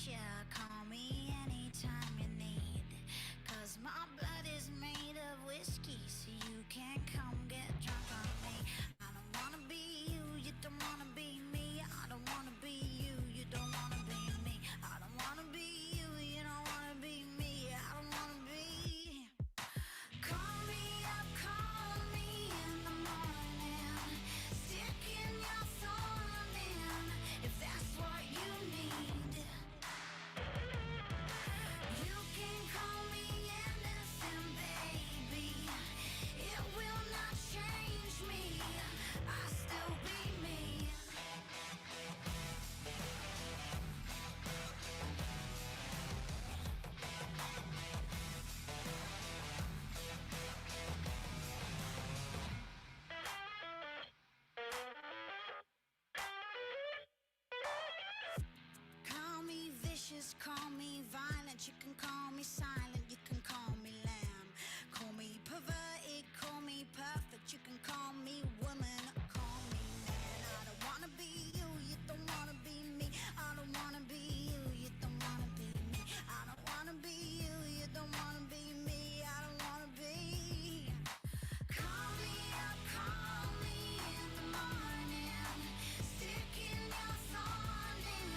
ya, call me anytime you need. Cause my blood is made of whiskey, so you can come get drunk on me. I don't wanna be you, you don't wanna be me. I don't wanna be you, you don't wanna be me. I don't wanna be you, you don't wanna be me. I don't wanna be. Call me up, call me in the morning. Sticking your thorn in, if that's what you need. You can call me anything, baby. It will not change me. I still be me. Call me vicious, call me violent. You can call me silent, you can call me lamb. Call me perverted, call me perfect. You can call me woman, call me man. I don't wanna be you, you don't wanna be me. I don't wanna be you, you don't wanna be me. I don't wanna be you, you don't wanna be me. I don't wanna be. Call me up, call me in the morning. Sticking your thorn in,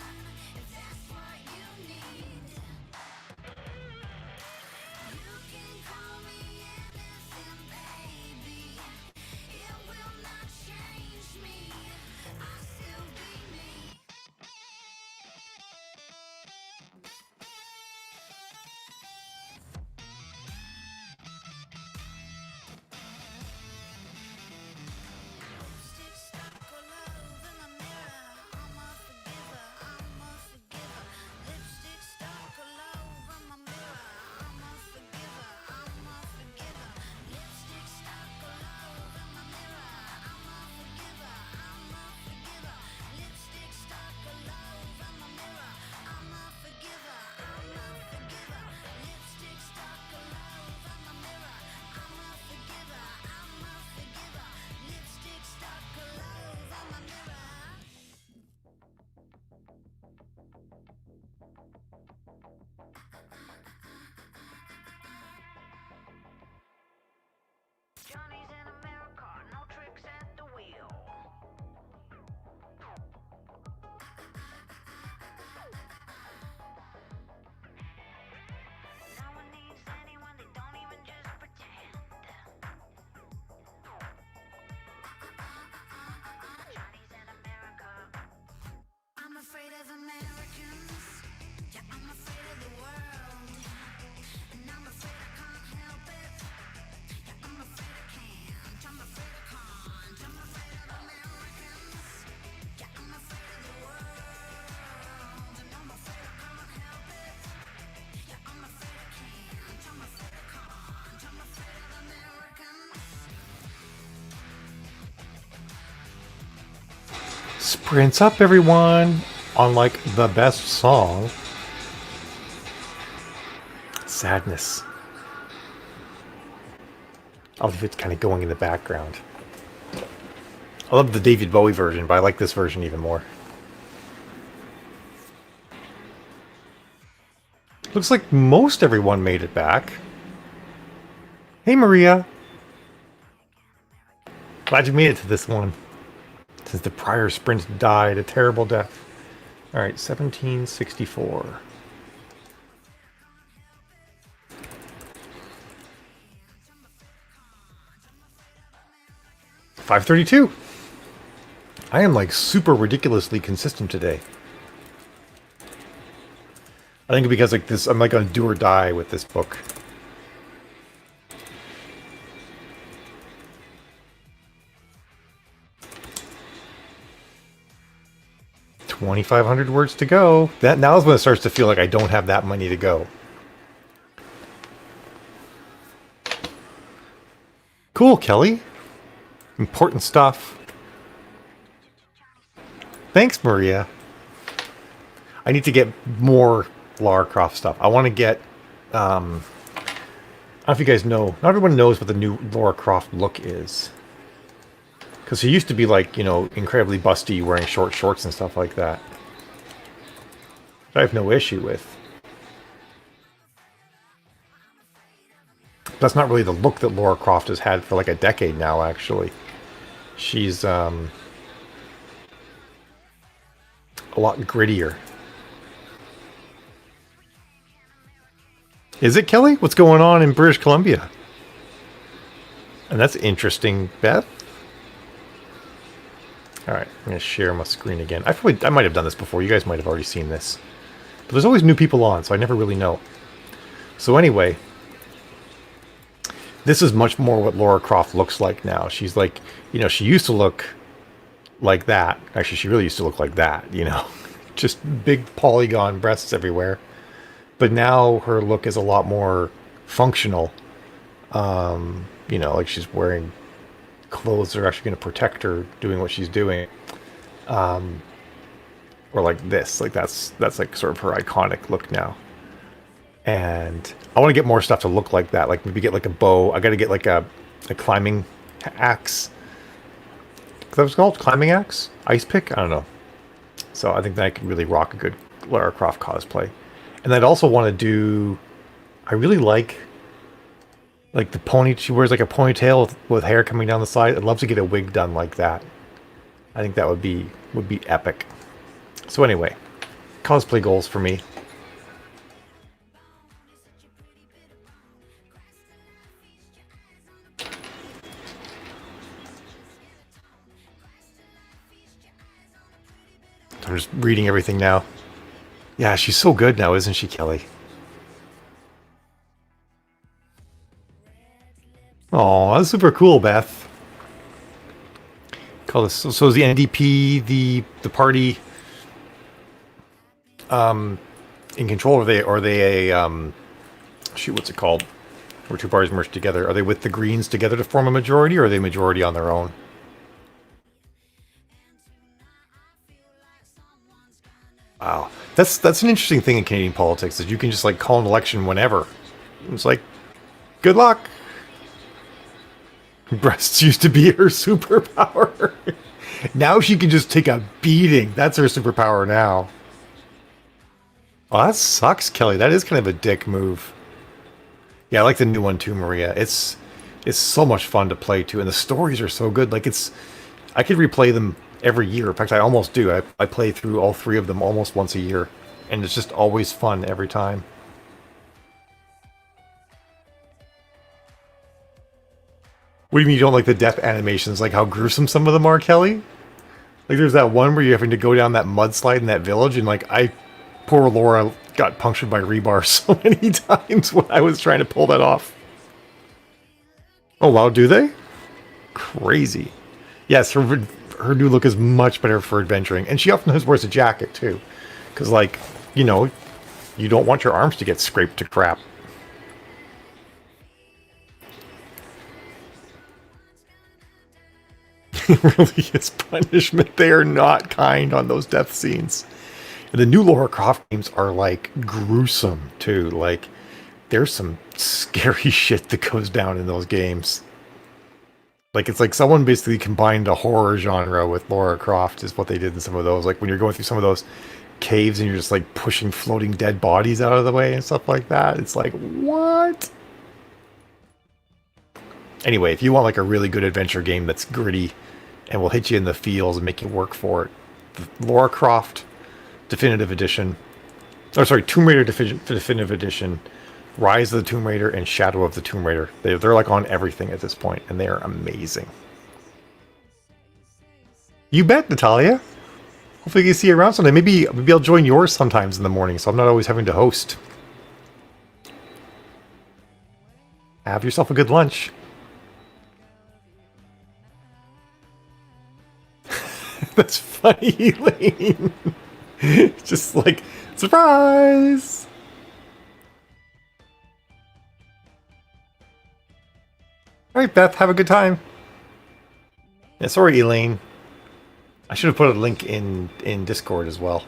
if that's what you need. You can call me anything, baby. It will not change me. I still be me. Lipstick stuck all over my mirror. I'm a forgiver, I'm a forgiver. Lipstick stuck all over my mirror. I'm a forgiver, I'm a forgiver. Lipstick stuck all over my mirror. I'm a forgiver, I'm a forgiver. Lipstick stuck all over my mirror. I'm a forgiver, I'm a forgiver. Lipstick stuck all over my mirror. I'm a forgiver, I'm a forgiver. Lipstick stuck all over my mirror. Johnny's in America, no tricks at the wheel. No one needs anyone, they don't even just pretend. Johnny's in America. I'm afraid of Americans. Yeah, I'm afraid of the world. And I'm afraid I can't help it. Yeah, I'm afraid I can't. I'm afraid I can't. I'm afraid of Americans. Yeah, I'm afraid of the world. And I'm afraid I can't help it. Yeah, I'm afraid I can't. I'm afraid I can't. I'm afraid of Americans. Sprints up, everyone, on like the best song, Sadness. I love if it's kind of going in the background. I love the David Bowie version, but I like this version even more. Looks like most everyone made it back. Hey, Maria. Glad you made it to this one. Since the prior sprint died a terrible death. Alright, 1764. $532. I am like super ridiculously consistent today. I think because like this, I'm like on do or die with this book. $2,500 words to go. That now is when it starts to feel like I don't have that money to go. Cool, Kelly. Important stuff. Thanks, Maria. I need to get more Lara Croft stuff. I want to get... I don't know if you guys know. Not everyone knows what the new Lara Croft look is. Because she used to be like, you know, incredibly busty, wearing short shorts and stuff like that. I have no issue with. That's not really the look that Lara Croft has had for like a decade now, actually. She's a lot grittier. Is it, Kelly? What's going on in British Columbia? And that's interesting, Beth. Alright, I'm going to share my screen again. I might have done this before. You guys might have already seen this. But there's always new people on, so I never really know. So anyway, this is much more what Lara Croft looks like now. She's like, you know, she used to look like that. Actually, she really used to look like that, you know. Just big polygon breasts everywhere. But now her look is a lot more functional. You know, like she's wearing clothes that are actually going to protect her doing what she's doing. Or like this. Like that's like sort of her iconic look now. And I want to get more stuff to look like that. Like maybe get like a bow. I got to get like a climbing axe. That was called climbing axe? Ice pick? I don't know. So I think that I could really rock a good Lara Croft cosplay. And I'd also want to do... I really like the pony. She wears like a ponytail with hair coming down the side. I'd love to get a wig done like that. I think that would be epic. So anyway, cosplay goals for me. I'm just reading everything now. Yeah, she's so good now, isn't she, Kelly? Oh, that's super cool, Beth. Call this. So is the NDP the party in control? Or are they a shoot? What's it called? Where two parties merged together? Are they with the Greens together to form a majority, or are they majority on their own? Wow, that's an interesting thing in Canadian politics, is you can just like call an election whenever. It's like, good luck. Breasts used to be her superpower. Now she can just take a beating. That's her superpower now. Oh, that sucks, Kelly. That is kind of a dick move. Yeah, I like the new one too, Maria. It's so much fun to play too, and the stories are so good. Like I could replay them every year. In fact, I almost do. I play through all three of them almost once a year, and it's just always fun every time. What do you mean you don't like the death animations? Like how gruesome some of them are, Kelly? Like there's that one where you're having to go down that mudslide in that village, and like poor Laura got punctured by rebar so many times when I was trying to pull that off. Oh wow, do they? Crazy. Yes, her new look is much better for adventuring, and she often wears a jacket too, because like, you know, you don't want your arms to get scraped to crap. It really is punishment. They are not kind on those death scenes. And the new Lara Croft games are like gruesome too. Like there's some scary shit that goes down in those games. Like it's like someone basically combined a horror genre with Lara Croft is what they did in some of those. Like when you're going through some of those caves and you're just like pushing floating dead bodies out of the way and stuff like that. It's like, what? Anyway, if you want like a really good adventure game that's gritty and will hit you in the feels and make you work for it, the Lara Croft Definitive Edition, oh sorry, Tomb Raider Definitive Edition, Rise of the Tomb Raider, and Shadow of the Tomb Raider. They're like on everything at this point, and they are amazing. You bet, Natalia. Hopefully you can see you around someday. Maybe I'll join yours sometimes in the morning, so I'm not always having to host. Have yourself a good lunch. That's funny, Elaine. Just like, surprise! Alright, Beth, have a good time. Yeah, sorry, Elaine. I should have put a link in Discord as well.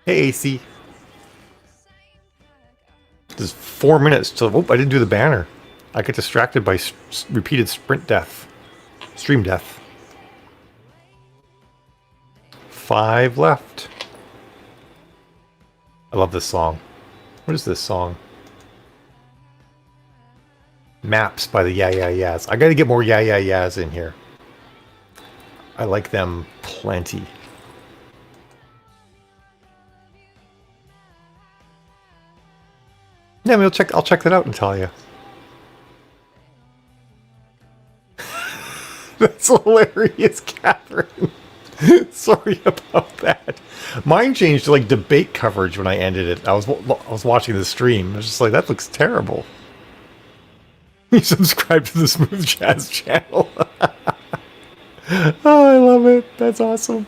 Hey, AC. There's 4 minutes till... Oh, I didn't do the banner. I get distracted by repeated sprint death. Stream death. 5 left. I love this song. What is this song? Maps by the Yeah Yeah Yeahs. I gotta get more Yeah Yeah Yeahs in here. I like them plenty. Yeah, I'll check that out and tell you. That's hilarious, Catherine. Sorry about that. Mine changed to like debate coverage when I ended it. I was watching the stream. I was just like, that looks terrible. You subscribe to the Smooth Jazz channel. Oh, I love it. That's awesome.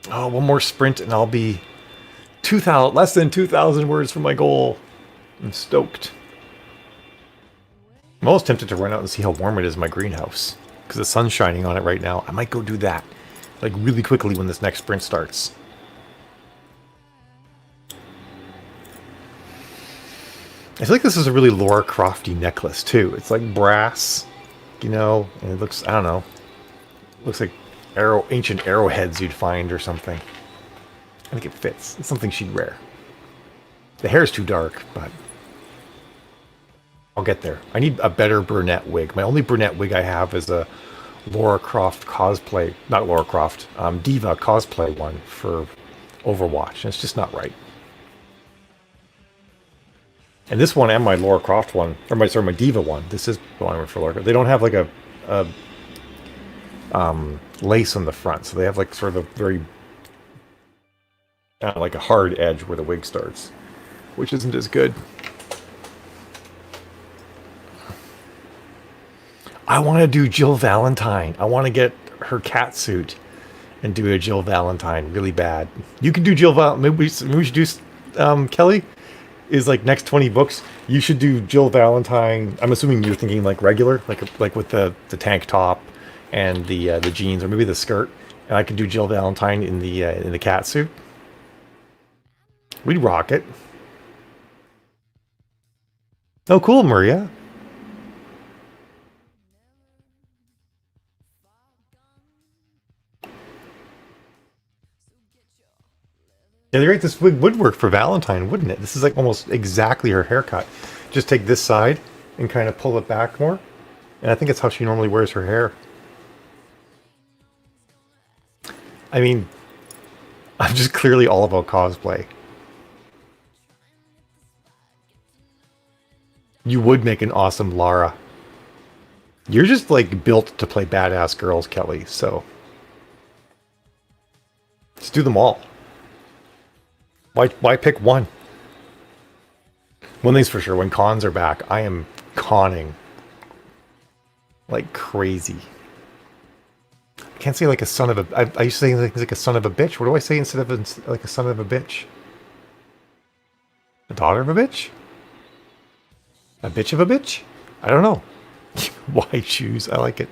Oh, one more sprint and I'll be 2,000, less than 2,000 words from my goal. I'm stoked. I'm almost tempted to run out and see how warm it is in my greenhouse because the sun's shining on it right now. I might go do that like really quickly when this next sprint starts. I feel like this is a really Lara Crofty necklace too. It's like brass, you know, and it looks, I don't know, looks like ancient arrowheads you'd find or something. I think it fits. It's something she'd wear. The hair's too dark, but I'll get there. I need a better brunette wig. My only brunette wig I have is a Lara Croft cosplay, not Lara Croft, Diva cosplay one for Overwatch, and it's just not right. And this one and my Lara Croft one, or my Diva one, this is the one for Lara. They don't have like a lace on the front, so they have like sort of a very like a hard edge where the wig starts, which isn't as good. I want to do Jill Valentine. I want to get her cat suit and do a Jill Valentine really bad. You can do Jill Valentine. Maybe we should do Kelly. Is like next 20 books, you should do Jill Valentine. I'm assuming you're thinking like regular, like with the tank top and the jeans, or maybe the skirt. And I could do Jill Valentine in the cat suit. We'd rock it. Oh, cool, Maria. Yeah, you're right. This wig would work for Valentine, wouldn't it? This is like almost exactly her haircut. Just take this side and kind of pull it back more. And I think it's how she normally wears her hair. I mean, I'm just clearly all about cosplay. You would make an awesome Lara. You're just like built to play badass girls, Kelly, so let's do them all. Why pick one? One thing's for sure, when cons are back, I am conning like crazy. I can't say like a son of a... I used to say like a son of a bitch. What do I say instead of like a son of a bitch? A daughter of a bitch? A bitch of a bitch? I don't know. Why choose? I like it.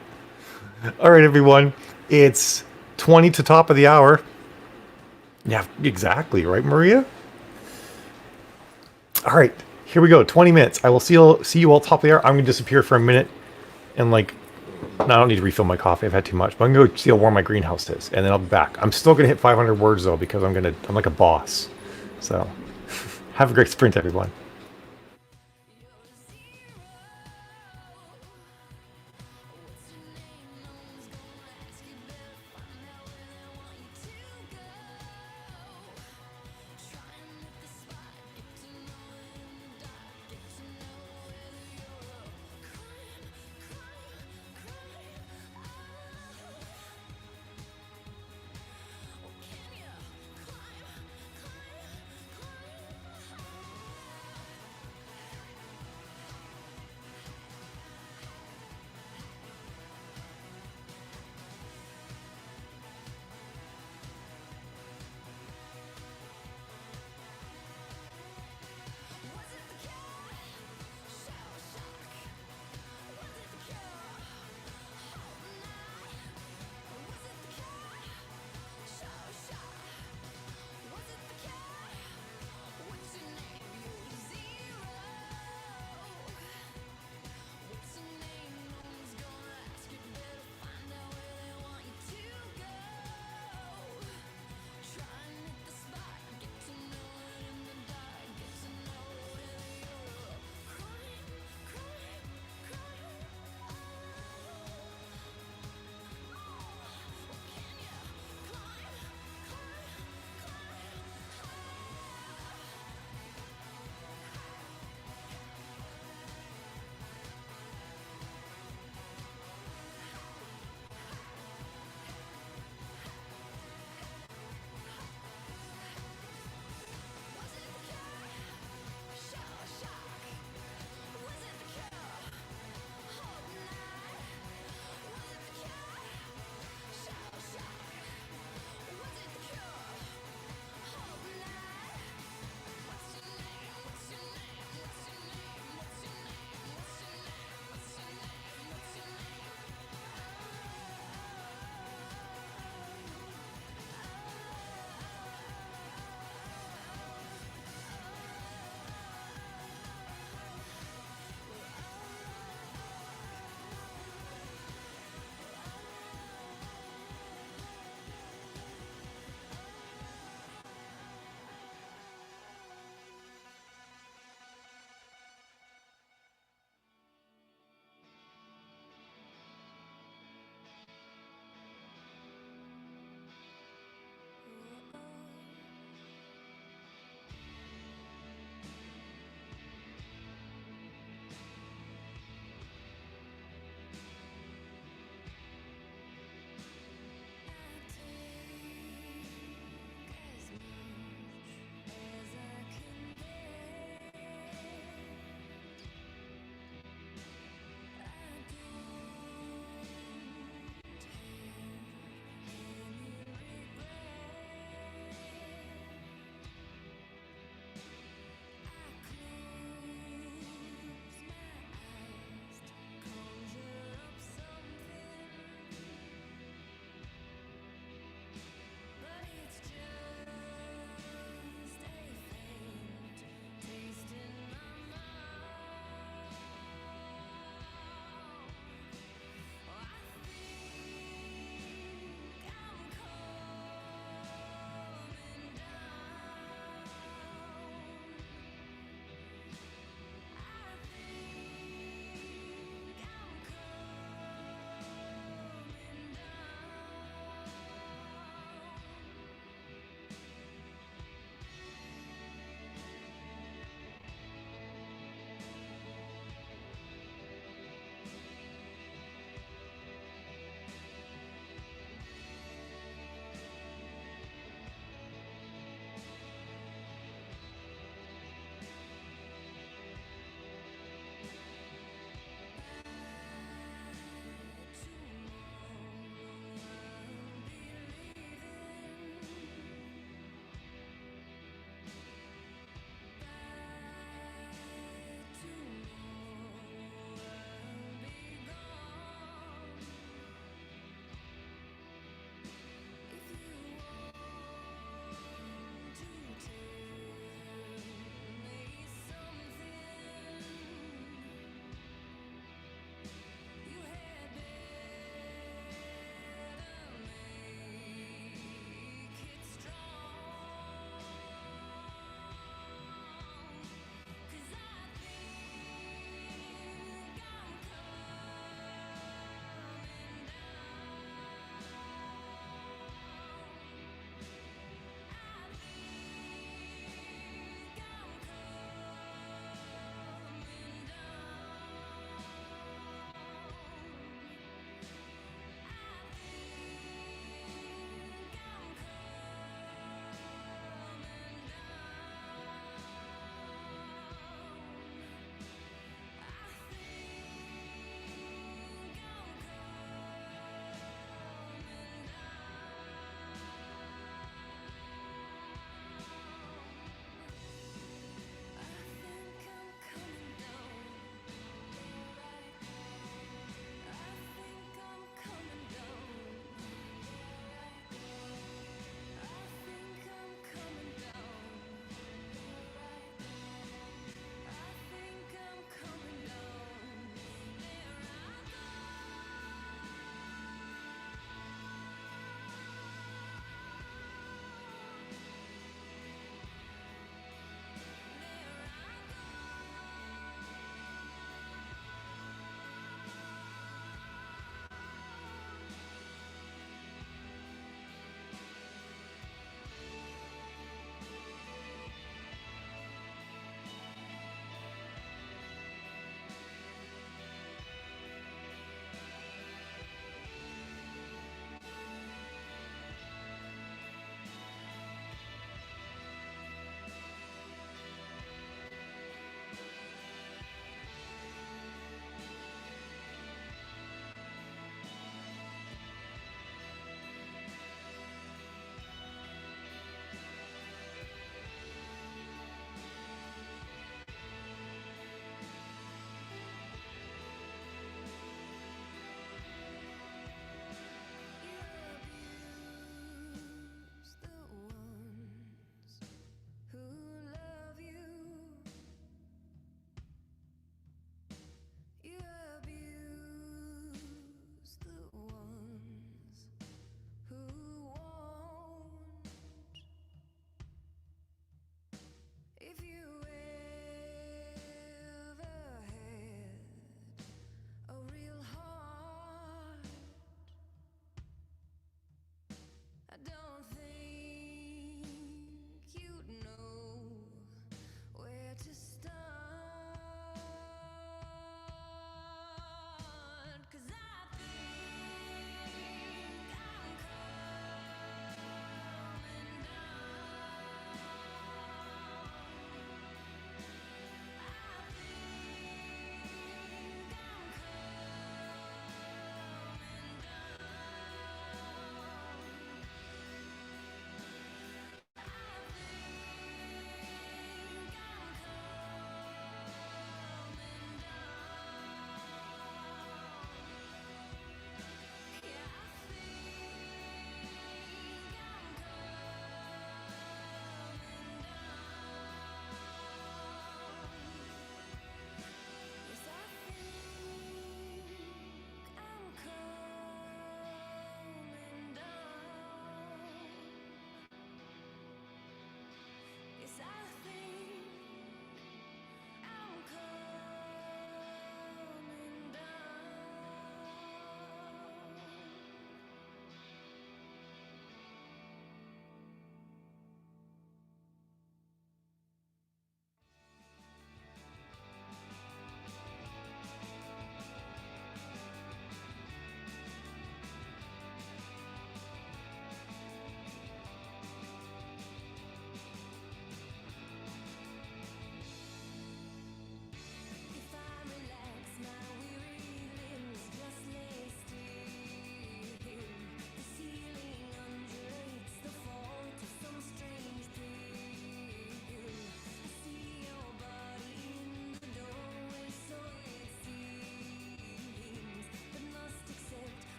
All right, everyone. It's 20 to top of the hour. Yeah, exactly. Right, Maria? All right. Here we go. 20 minutes. I will see you all top of the hour. I'm going to disappear for a minute. And like... No, I don't need to refill my coffee. I've had too much. But I'm going to go see how warm my greenhouse is. And then I'll be back. I'm still going to hit 500 words, though, because I'm like a boss. So, have a great sprint, everyone.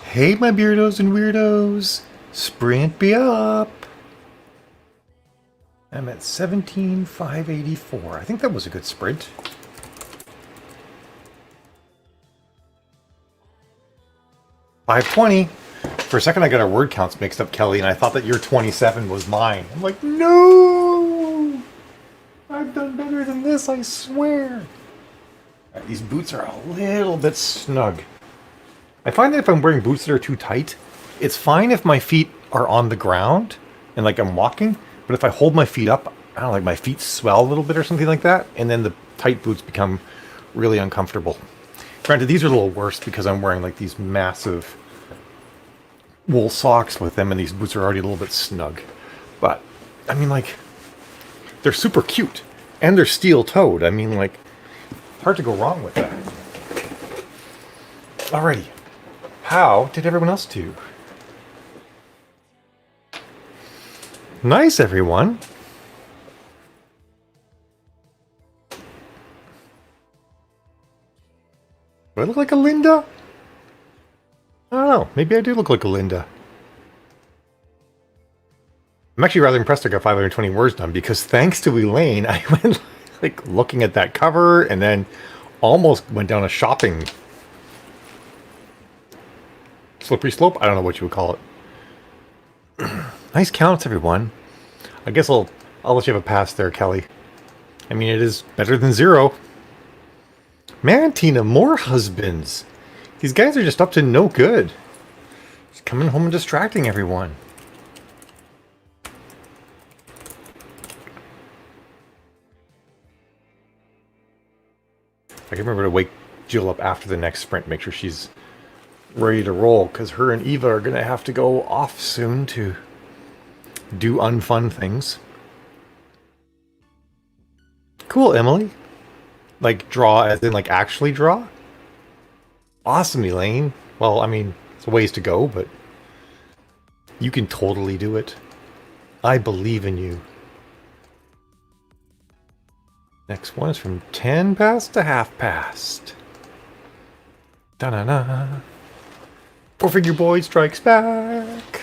Hey, my beardos and weirdos. Sprint me up. I'm at 17,584. I think that was a good sprint. $520. For a second, I got our word counts mixed up, Kelly, and I thought that your 27 was mine. I'm like, no! I've done better than this, I swear. Right, these boots are a little bit snug. I find that if I'm wearing boots that are too tight, it's fine if my feet are on the ground and like I'm walking, but if I hold my feet up, I don't know, like my feet swell a little bit or something like that, and then the tight boots become really uncomfortable. Granted, these are a little worse because I'm wearing like these massive wool socks with them, and these boots are already a little bit snug. But, I mean, like, they're super cute, and they're steel-toed. I mean, like, hard to go wrong with that. Alrighty. How did everyone else do? Nice, everyone. Do I look like a Linda? I don't know. Maybe I do look like a Linda. I'm actually rather impressed I got 520 words done because thanks to Elaine, I went like looking at that cover and then almost went down a shopping slippery slope. I don't know what you would call it. Nice counts, everyone. I guess I'll let you have a pass there, Kelly. I mean, it is better than 0. Man, Tina, more husbands. These guys are just up to no good. Just coming home and distracting everyone. I can remember to wake Jill up after the next sprint, make sure she's ready to roll, because her and Eva are going to have to go off soon to do unfun things. Cool, Emily. Like, draw as in, like, actually draw? Awesome, Elaine. Well, I mean, it's a ways to go, but you can totally do it. I believe in you. Next one is from 10 past to half past. Da-na-na. Four-figure boy strikes back.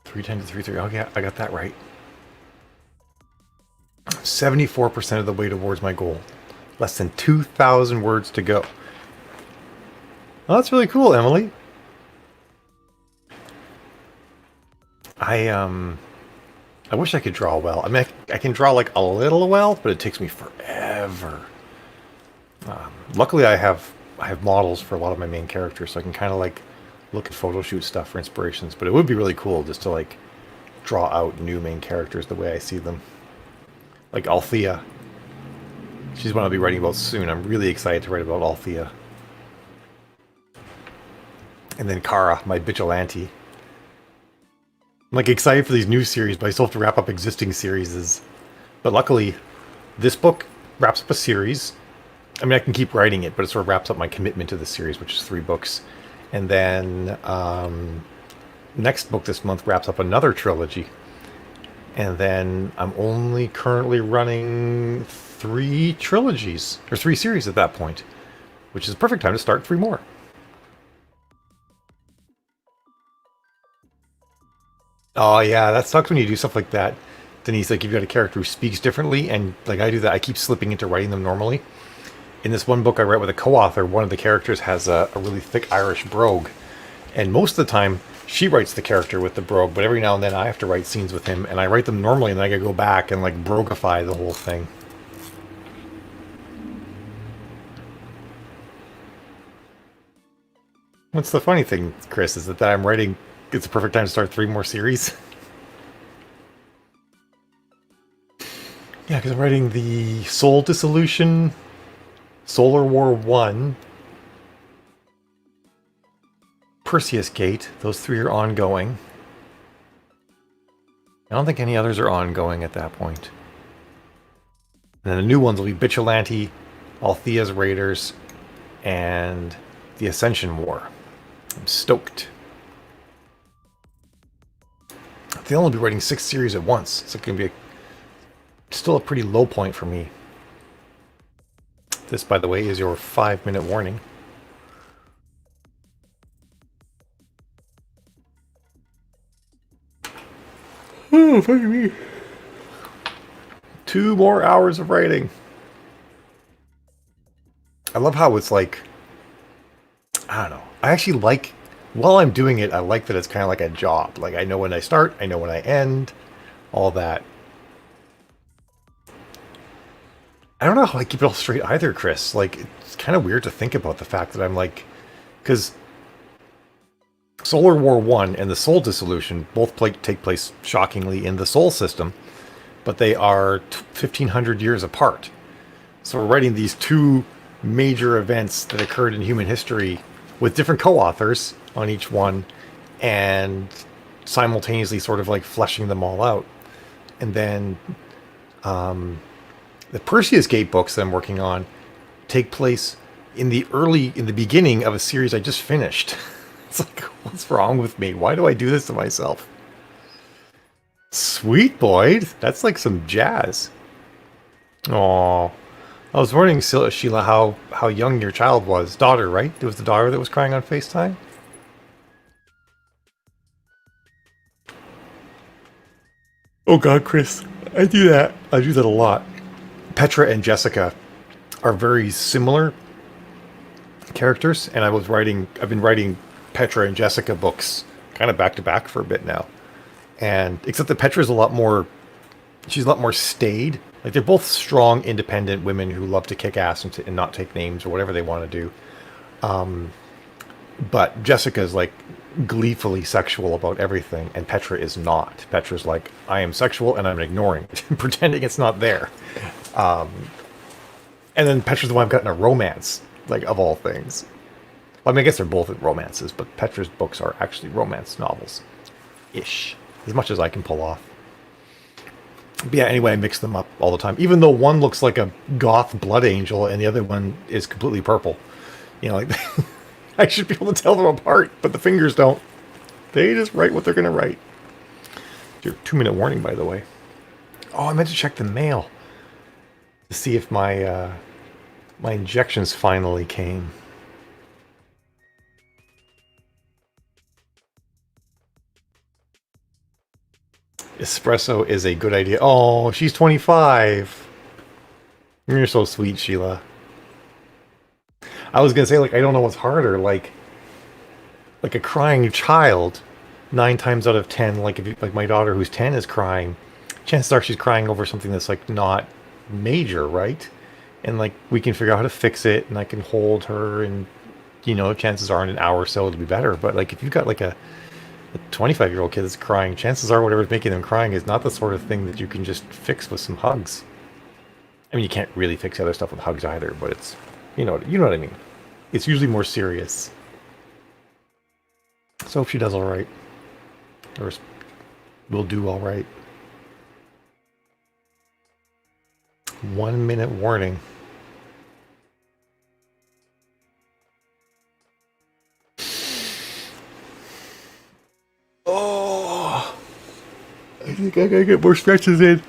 310 to 33. Oh, yeah, I got that right. 74% of the way towards my goal. Less than 2,000 words to go. Oh, that's really cool, Emily. I wish I could draw well. I mean, I can draw like a little well, but it takes me forever. Luckily, I have models for a lot of my main characters, so I can kind of like look at photo shoot stuff for inspirations. But it would be really cool just to like draw out new main characters the way I see them. Like Althea. She's one I'll be writing about soon. I'm really excited to write about Althea. And then Kara, my vigilante. I'm like excited for these new series, but I still have to wrap up existing series. But luckily, this book wraps up a series. I mean, I can keep writing it, but it sort of wraps up my commitment to the series, which is 3 books. And then next book this month wraps up another trilogy. And then I'm only currently running 3 trilogies, or 3 series at that point, which is a perfect time to start 3 more. Oh yeah, that sucks when you do stuff like that, Denise. Like, you've got a character who speaks differently, and like I do that, I keep slipping into writing them normally. In this one book I write with a co-author, one of the characters has a really thick Irish brogue, and most of the time she writes the character with the brogue, but every now and then I have to write scenes with him, and I write them normally, and then I gotta go back and like broguify the whole thing. What's the funny thing, Chris, is that I'm writing. It's a perfect time to start 3 more series. Yeah, because I'm writing the Soul Dissolution, Solar War 1, Perseus Gate. Those 3 are ongoing. I don't think any others are ongoing at that point. And then the new ones will be Vigilante, Althea's Raiders, and the Ascension War. I'm stoked. They'll only be writing 6 series at once. It's going to be still a pretty low point for me. This, by the way, is your 5-minute warning. Oh, fucking me. 2 more hours of writing. I love how it's like, I don't know. I actually like, while I'm doing it, I like that it's kind of like a job. Like, I know when I start, I know when I end, all that. I don't know how I keep it all straight either, Chris. Like, it's kind of weird to think about the fact that I'm like, because Solar War 1 and the Sol Dissolution both take place shockingly in the Sol system, but they are 1,500 years apart. So we're writing these two major events that occurred in human history with different co-authors on each one and simultaneously sort of like fleshing them all out. And then the Perseus Gate books that I'm working on take place in the beginning of a series I just finished. It's like, what's wrong with me? Why do I do this to myself? Sweet Boyd, that's like some jazz. Aww. I was wondering, Sheila, how young your child was. Daughter, right? It was the daughter that was crying on FaceTime? Oh god, Chris. I do that. I do that a lot. Petra and Jessica are very similar characters, and I've been writing Petra and Jessica books kind of back to back for a bit now. And except that Petra's she's a lot more staid. Like, they're both strong, independent women who love to kick ass and not take names or whatever they want to do. But Jessica's like gleefully sexual about everything, and Petra is not. Petra's like, I am sexual and I'm ignoring it, pretending it's not there. And then Petra's the one I've gotten a romance, like, of all things. Well, I mean, I guess they're both romances, but Petra's books are actually romance novels. Ish. As much as I can pull off. But yeah, anyway, I mix them up all the time. Even though one looks like a goth blood angel and the other one is completely purple. You know, like, I should be able to tell them apart, but the fingers don't. They just write what they're going to write. Your 2-minute warning, by the way. Oh, I meant to check the mail to see if my injections finally came. Espresso is a good idea. Oh, she's 25. You're so sweet, Sheila. I was gonna say, like, I don't know what's harder, like a crying child. 9 times out of 10, like, if you, like my daughter who's 10 is crying, chances are she's crying over something that's like not major, right? And like, we can figure out how to fix it, and I can hold her, and chances are in an hour or so it'll be better. But like, if you've got like a 25-year-old kid that's crying, chances are whatever's making them crying is not the sort of thing that you can just fix with some hugs. I mean, you can't really fix other stuff with hugs either, but it's, you know what I mean. It's usually more serious. So if she does all right, or will do all right. 1-minute warning. Oh, I think I gotta get more stretches in.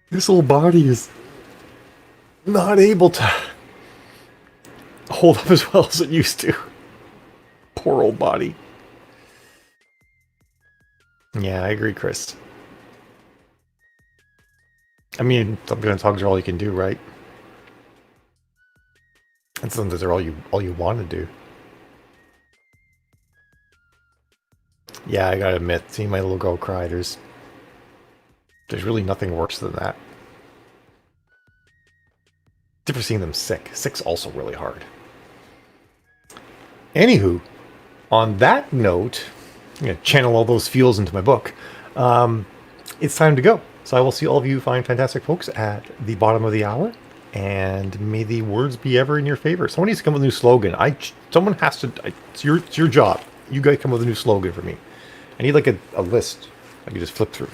This whole body is not able to hold up as well as it used to. Poor old body. Yeah, I agree, Chris. I mean, sometimes hugs are all you can do, right? And sometimes they're all you want to do. Yeah, I gotta admit, seeing my little girl cry, there's really nothing worse than that. Except for seeing them sick. Sick's also really hard. Anywho, on that note, I'm going to channel all those feels into my book. It's time to go. So I will see all of you fine, fantastic folks at the bottom of the hour. And may the words be ever in your favor. Someone needs to come with a new slogan. Someone has to. It's your job. You guys come with a new slogan for me. I need like a list I can just flip through.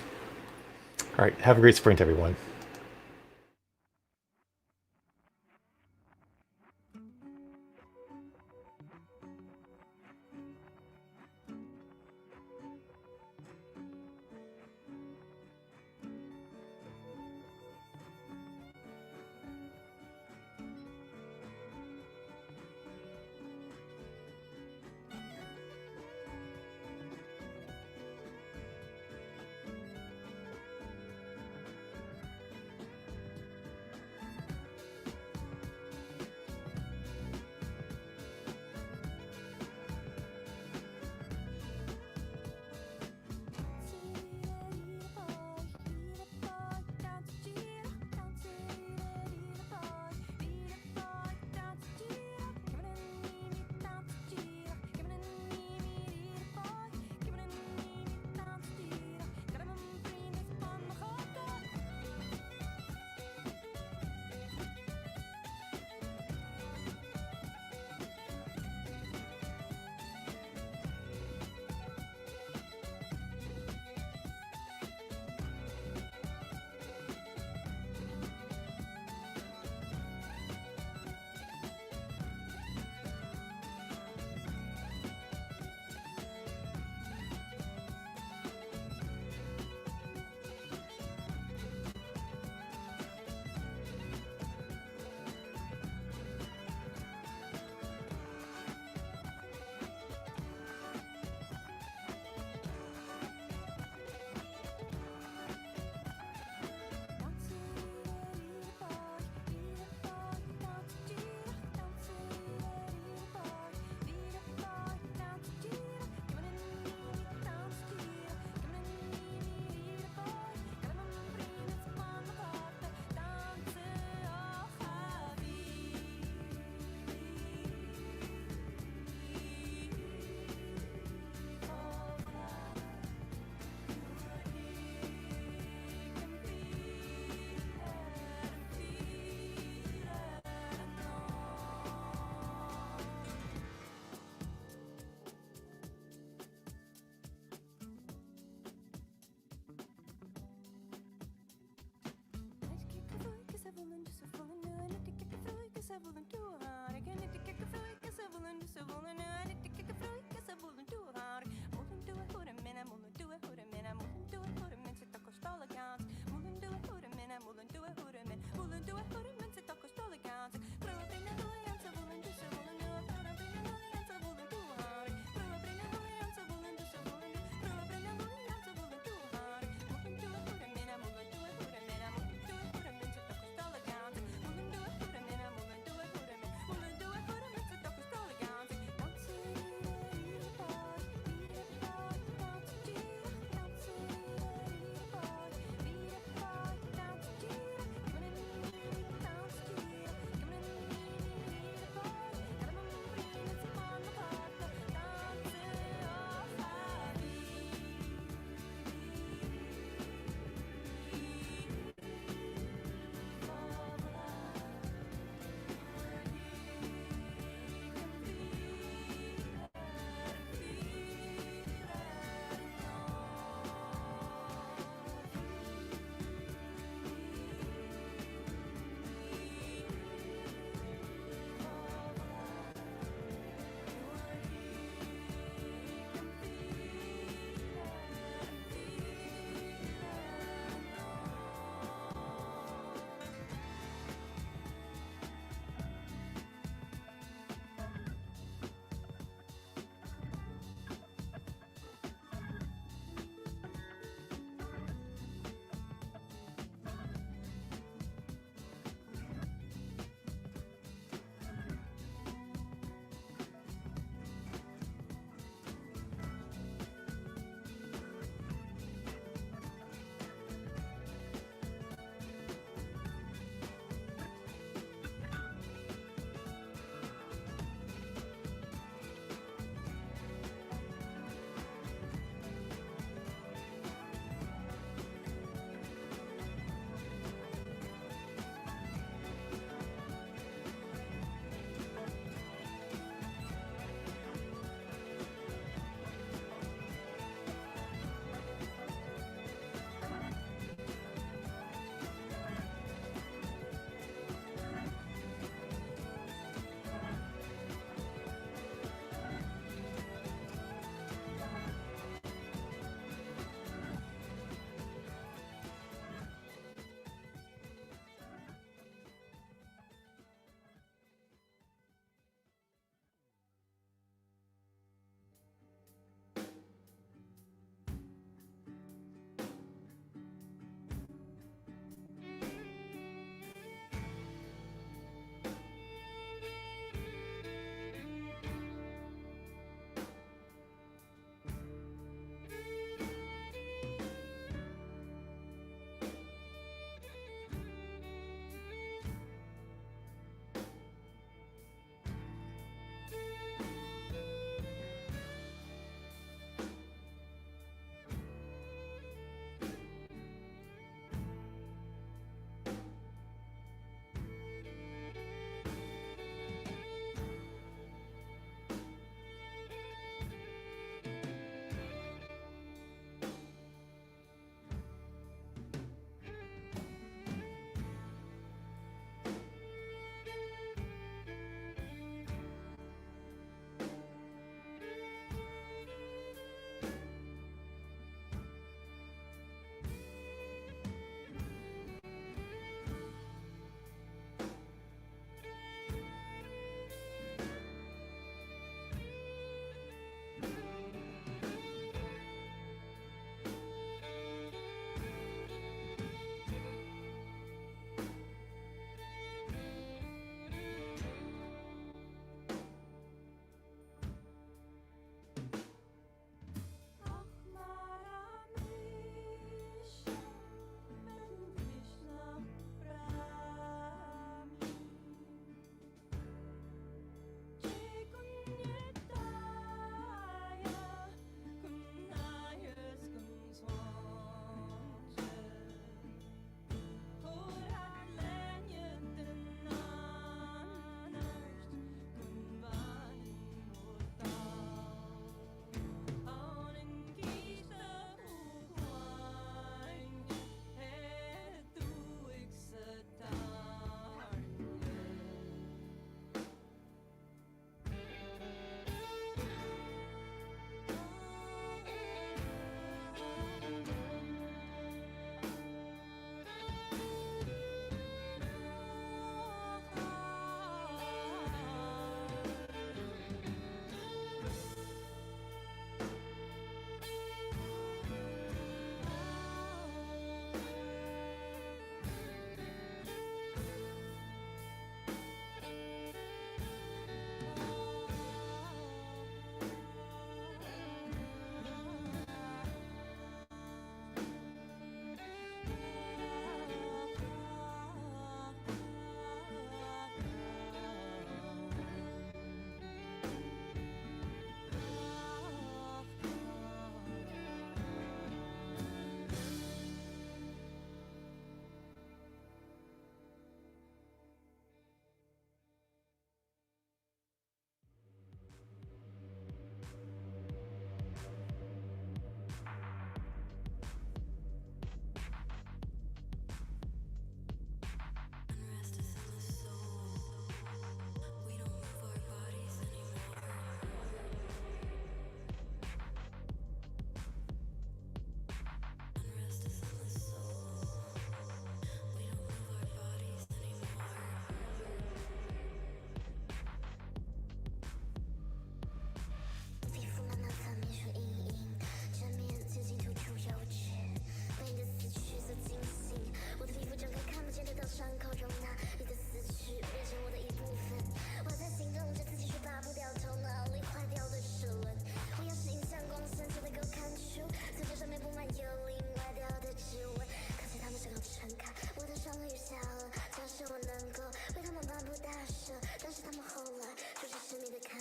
All right. Have a great sprint, everyone. essa volen du har. Kan inte kicka för ik essa volen du så volen är inte kicka för ik essa volen du har. Molen du är hur mina molen du är hur mina molen du är hur min sitta kostala gans. Molen du är hur mina molen du är hur min molen du är hur min sitta kostala gans. Prova brinna då igen så volen du så volen du prova brinna då igen så volen du har. Prova brinna då igen så volen du så volen du prova brinna då igen så volen du har. Molen du är hur mina molen du är hur mina molen du är hur min sitta kostala gans. Molen du är hur mina molen du är hur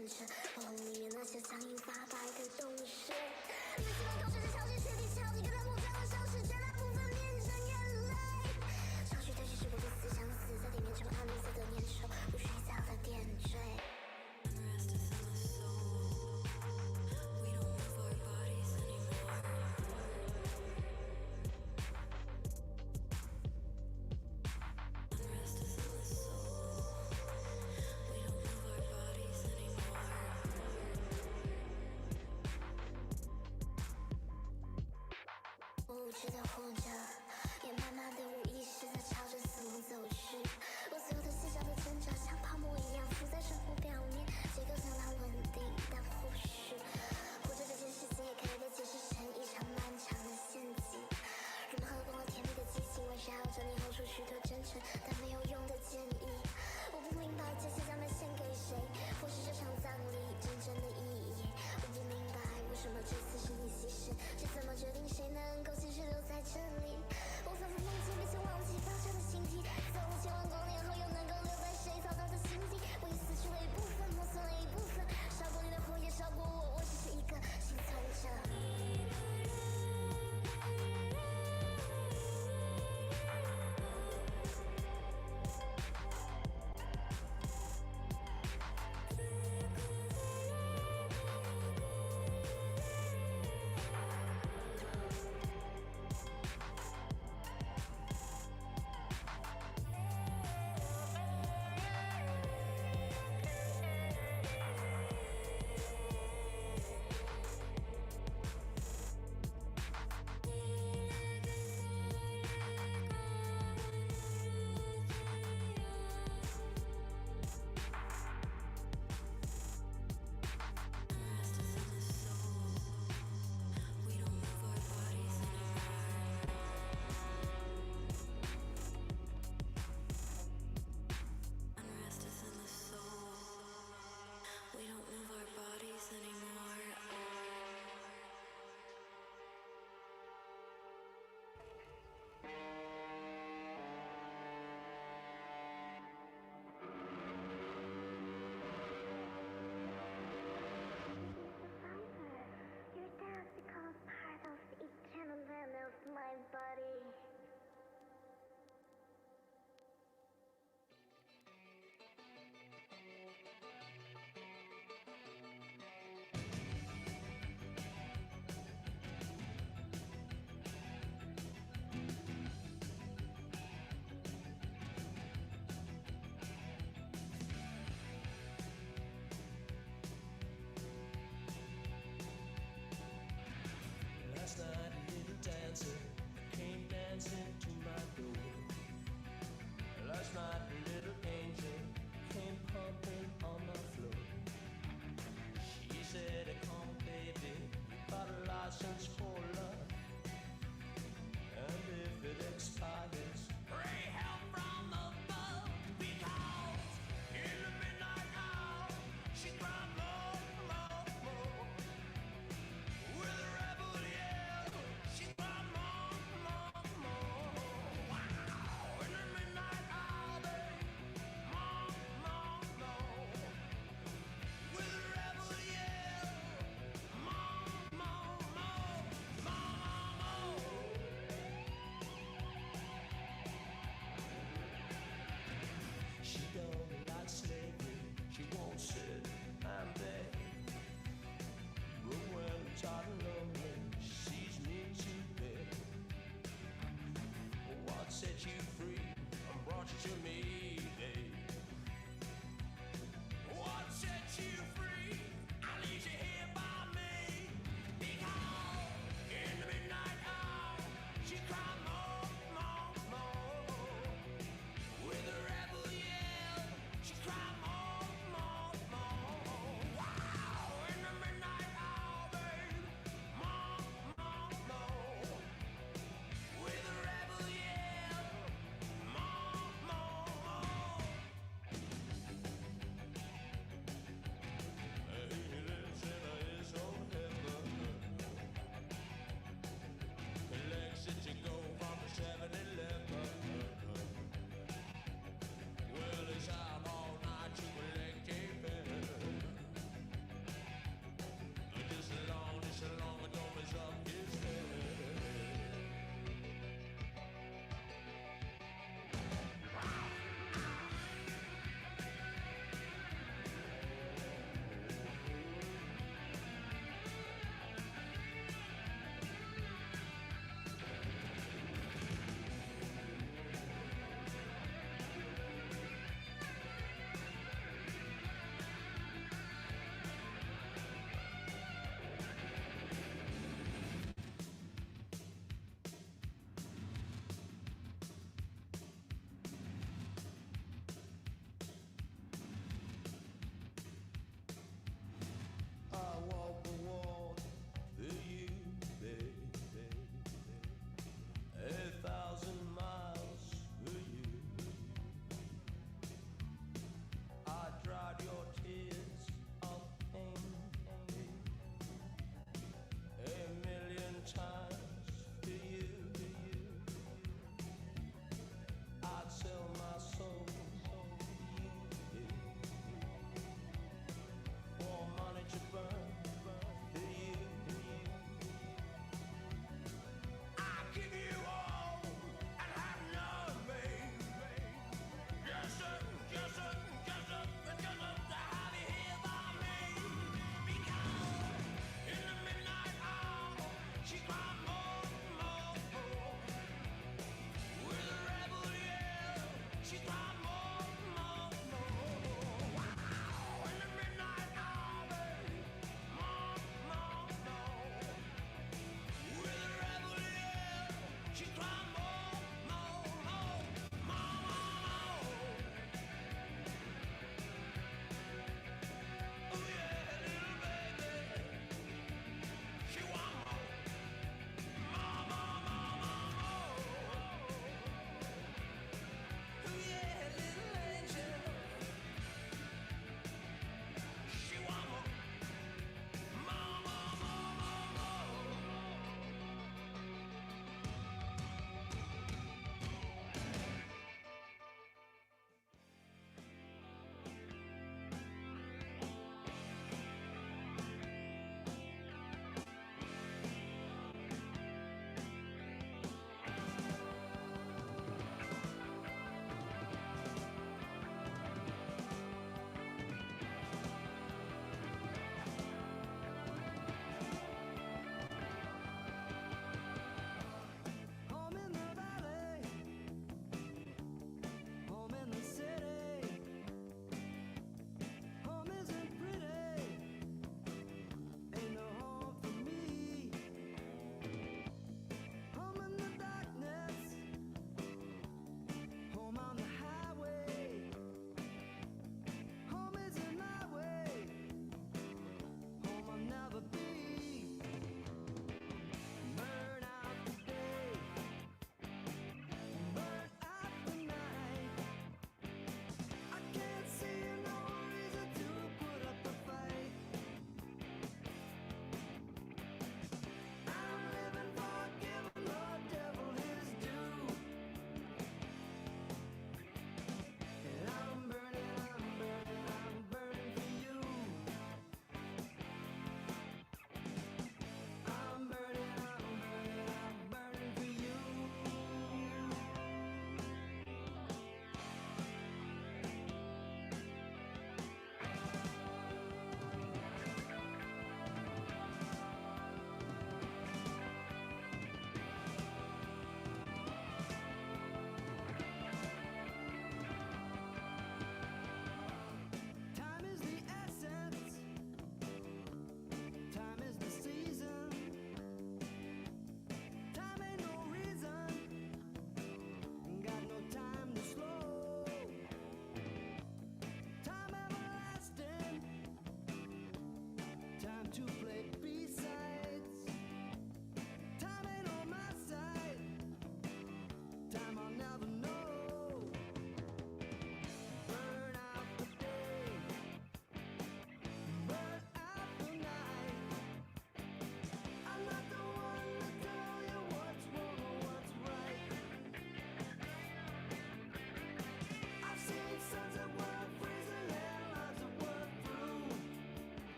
看着喉咙里面那些苍蝇发白的洞穴。你们希望考试是超级学历，超级跟在梦想的消失，绝大部分变成眼泪。少许对其是我的思想死在地面，成为阿米色的粘稠，不虚造的点缀。Unrest is in the soul. We don't move our bodies anymore. Unrest is in the soul. We don't move our bodies anymore. 我无知的活着，也慢慢的无意识的朝着死亡走去。我所有的细小的挣扎，像泡沫一样浮在生活表面，结构相当稳定，但或许活着这件事情也可以被解释成一场漫长的陷阱。人们喝光了甜蜜的激情，围绕着你吼出许多真诚但没有用的建议。我不明白这些将被献给谁，或是这场葬礼真正的意义。我不明白为什么这次是你牺牲，是怎么决定谁能够继续留在这里。我反复梦见并且忘记发射的星体，在5000万光年后又能够留在谁嘈杂的心底。我已死去了一部分，磨损了一部分，烧过你的火也烧过我，我只是一个幸存者。Unrest is in the soul. We don't move our bodies anymore. Your dance becomes part of the eternal land of my body. Last night a little dancer came dancing to my door. Last night a little angel came pumping on my floor. She said, come on baby, got a license for love. And if it expires, pray help from above. Because in the midnight hour, she cried more, more, more. With a rebel yell, she cried more, more, more. Wow! In the midnight hour, babe, more, more, more. With a rebel yell, more, more, more, more.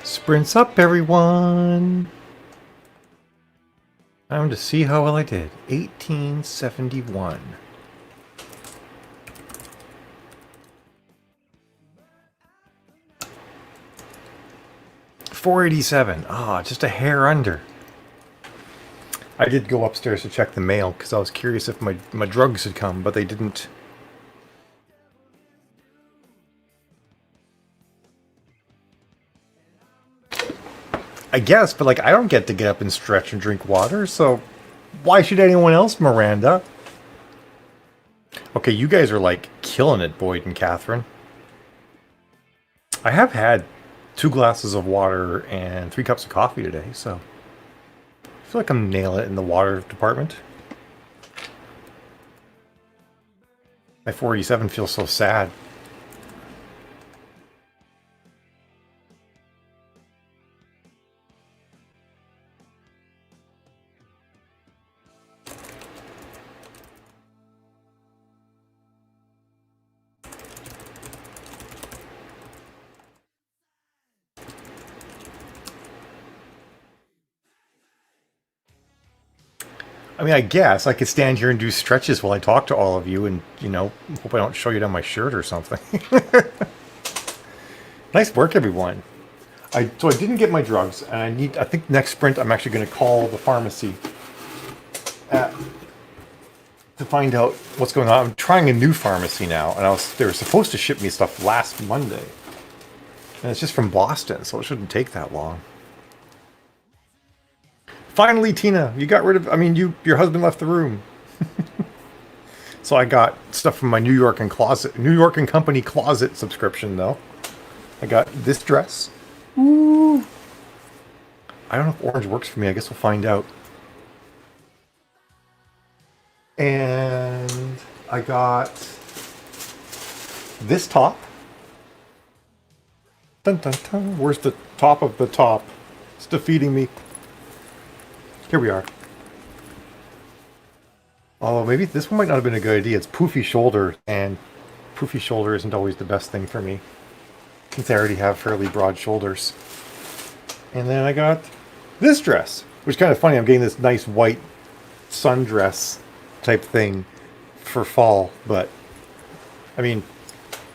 Sprints up, everyone. Time to see how well I did. 1871. $487. Ah, just a hair under. I did go upstairs to check the mail because I was curious if my drugs had come, but they didn't. I guess, but like I don't get to get up and stretch and drink water, so why should anyone else, Miranda? Okay, you guys are like killing it, Boyd and Catherine. I have had 2 glasses of water and 3 cups of coffee today, so I feel like I'm nailing it in the water department. My 487 feels so sad. I mean, I guess I could stand here and do stretches while I talk to all of you and, you know, hope I don't show you down my shirt or something. Nice work, everyone. So I didn't get my drugs, and I think next sprint I'm actually going to call the pharmacy to find out what's going on. I'm trying a new pharmacy now, and they were supposed to ship me stuff last Monday. And it's just from Boston, so it shouldn't take that long. Finally, Tina, you got rid of... I mean, your husband left the room. So I got stuff from my New York and Company closet subscription, though. I got this dress. Ooh. I don't know if orange works for me. I guess we'll find out. And I got this top. Dun, dun, dun. Where's the top of the top? It's defeating me. Here we are. Oh, maybe this one might not have been a good idea. It's poofy shoulder, and poofy shoulder isn't always the best thing for me, since I already have fairly broad shoulders. And then I got this dress, which is kind of funny. I'm getting this nice white sundress type thing for fall, but I mean,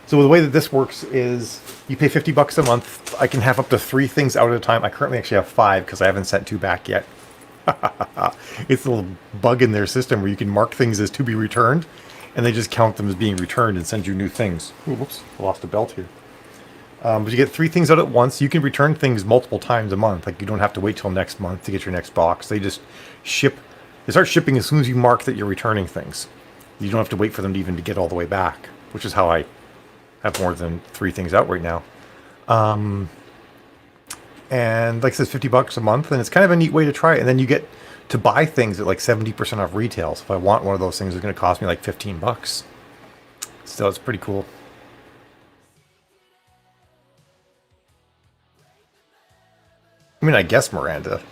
so the way that this works is you pay $50 a month. I can have up to 3 things out at a time. I currently actually have 5 because I haven't sent 2 back yet. It's a little bug in their system where you can mark things as to be returned, and they just count them as being returned and send you new things. Ooh, whoops, I lost a belt here. But you get 3 things out at once. You can return things multiple times a month. Like, you don't have to wait till next month to get your next box. They just ship. They start shipping as soon as you mark that you're returning things. You don't have to wait for them to even get all the way back, which is how I have more than 3 things out right now. And like I said, it's $50 a month, and it's kind of a neat way to try it. And then you get to buy things at like 70% off retail. So if I want one of those things, it's going to cost me like $15. So it's pretty cool. I mean, I guess, Miranda,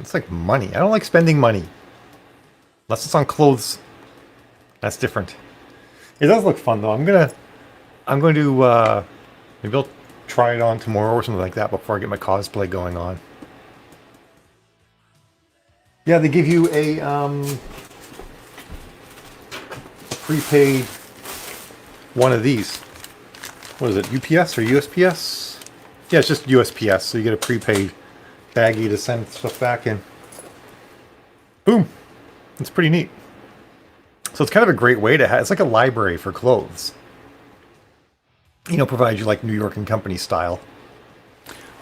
it's like money. I don't like spending money. Unless it's on clothes. That's different. It does look fun, though. I'm going to, maybe I'll try it on tomorrow or something like that before I get my cosplay going on. Yeah, they give you a prepaid one of these. What is it, UPS or USPS? Yeah, it's just USPS, so you get a prepaid baggie to send stuff back in. Boom! It's pretty neat. So it's kind of a great way to have... It's like a library for clothes. You know, provide you like New York and Company style.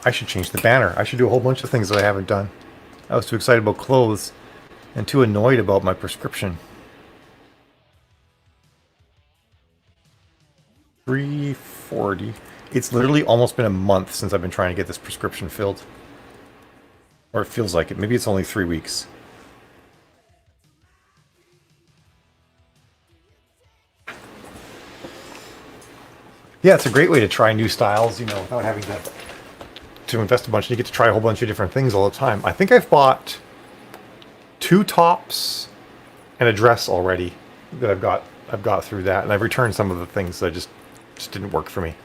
I should change the banner. I should do a whole bunch of things that I haven't done. I was too excited about clothes and too annoyed about my prescription. $340. It's literally almost been a month since I've been trying to get this prescription filled. Or it feels like it. Maybe it's only 3 weeks. Yeah, it's a great way to try new styles, you know, without having to invest a bunch. You get to try a whole bunch of different things all the time. I think I've bought 2 tops and a dress already that I've got through that, and I've returned some of the things that just didn't work for me.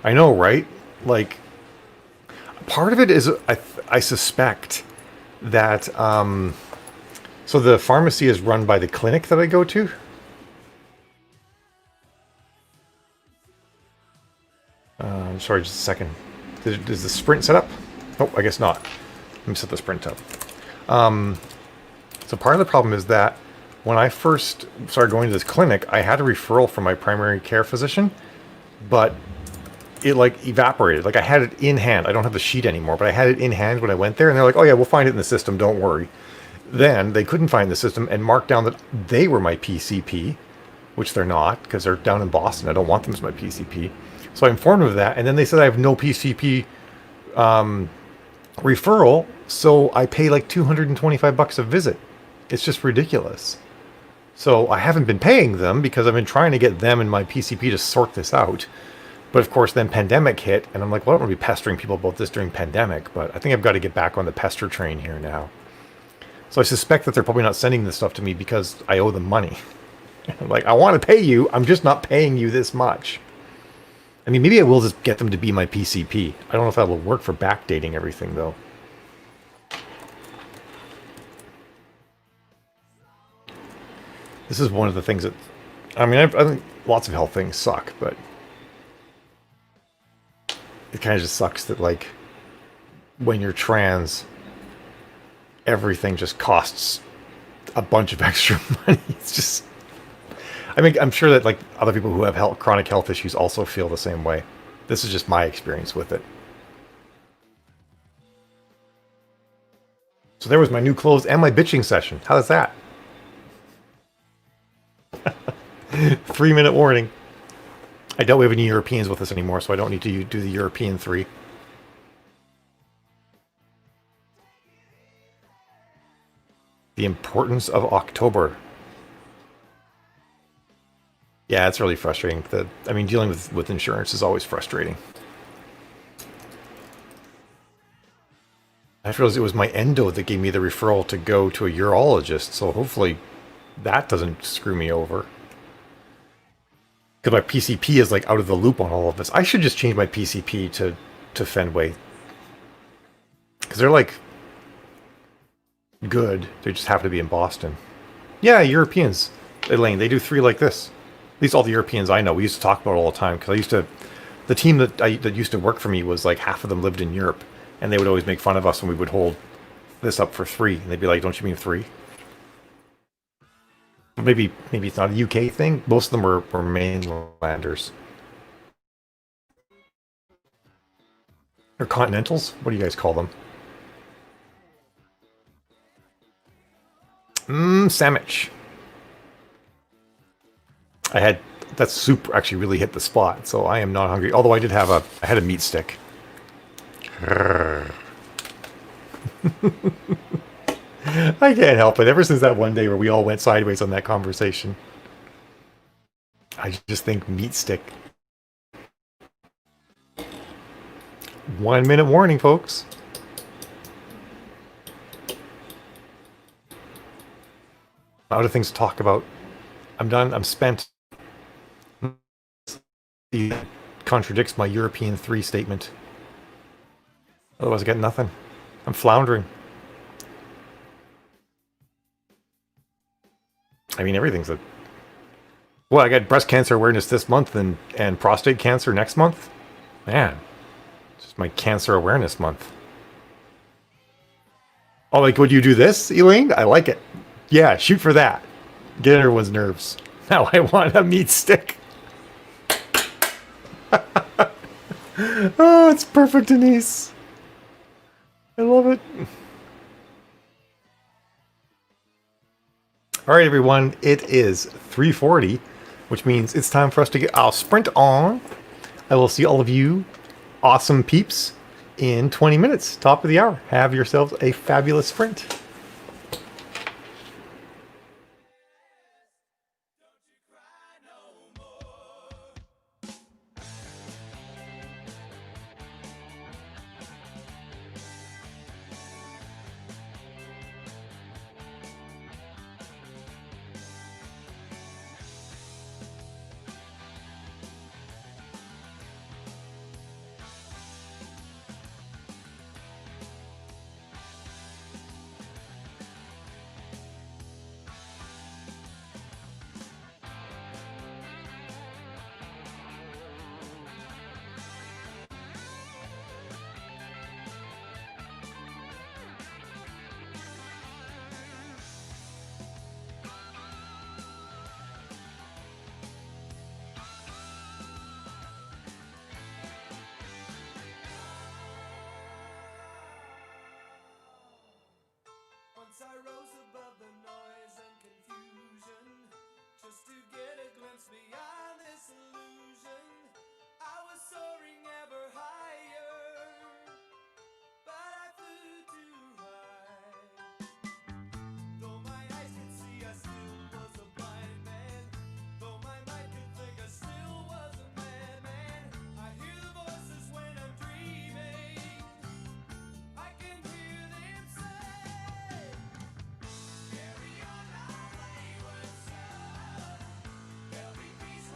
I know, right? Like, Part of it is I suspect that so the pharmacy is run by the clinic that I go to. Sorry, just a second. Is the sprint set up? Oh, I guess not. Let me set the sprint up. So part of the problem is that when I first started going to this clinic, I had a referral from my primary care physician, but it like evaporated. Like I had it in hand. I don't have the sheet anymore, but I had it in hand when I went there, and they're like, "Oh yeah, we'll find it in the system. Don't worry." Then they couldn't find the system and marked down that they were my PCP, which they're not because they're down in Boston. I don't want them as my PCP. So I informed them of that, and then they said I have no PCP referral, so I pay like $225 a visit. It's just ridiculous. So I haven't been paying them because I've been trying to get them and my PCP to sort this out. But of course, then pandemic hit, and I'm like, well, I don't want to be pestering people about this during pandemic, but I think I've got to get back on the pester train here now. So I suspect that they're probably not sending this stuff to me because I owe them money. I'm like, I want to pay you, I'm just not paying you this much. I mean, maybe I will just get them to be my PCP. I don't know if that will work for backdating everything, though. This is one of the things that... I mean, I think lots of health things suck, but... it kind of just sucks that, like, when you're trans, everything just costs a bunch of extra money. It's just... I mean, I'm sure that like other people who have chronic health issues also feel the same way. This is just my experience with it. So there was my new clothes and my bitching session. How's that? 3-minute warning. I doubt we have any Europeans with us anymore, so I don't need to do the European 3. The importance of October. Yeah, it's really frustrating. I mean, dealing with insurance is always frustrating. I realized it was my endo that gave me the referral to go to a urologist, so hopefully that doesn't screw me over. Because my PCP is like out of the loop on all of this. I should just change my PCP to Fenway. Because they're like good. They just happen to be in Boston. Yeah, Europeans. Elaine, they do 3 like this. At least all the Europeans I know, we used to talk about it all the time, because the team that used to work for me was like half of them lived in Europe, and they would always make fun of us when we would hold this up for 3, and they'd be like, "Don't you mean 3?" Maybe it's not a UK thing. Most of them were mainlanders or continentals. What do you guys call them? Sandwich. That soup actually really hit the spot, so I am not hungry. Although I had a meat stick. I can't help it. Ever since that one day where we all went sideways on that conversation, I just think meat stick. 1-minute warning, folks. Out of things to talk about. I'm done. I'm spent. It contradicts my European 3 statement. Otherwise I get nothing. I'm floundering. I mean, everything's a... Well, I got breast cancer awareness this month and prostate cancer next month. Man, it's just my cancer awareness month. Oh, like, would you do this, Elaine? I like it. Yeah, shoot for that. Get everyone's nerves. Now I want a meat stick. Oh, it's perfect, Denise. I love it. All right, everyone. It is 3:40, which means it's time for us to get our sprint on. I will see all of you awesome peeps in 20 minutes, top of the hour. Have yourselves a fabulous sprint. distance beyond this illusion. I was soaring ever higher, but I flew too high. Though my eyes could see, I still was a blind man. Though my mind could think, I still was a madman. I hear the voices when I'm dreaming. I can hear them say, carry on our wayward son. There'll be peace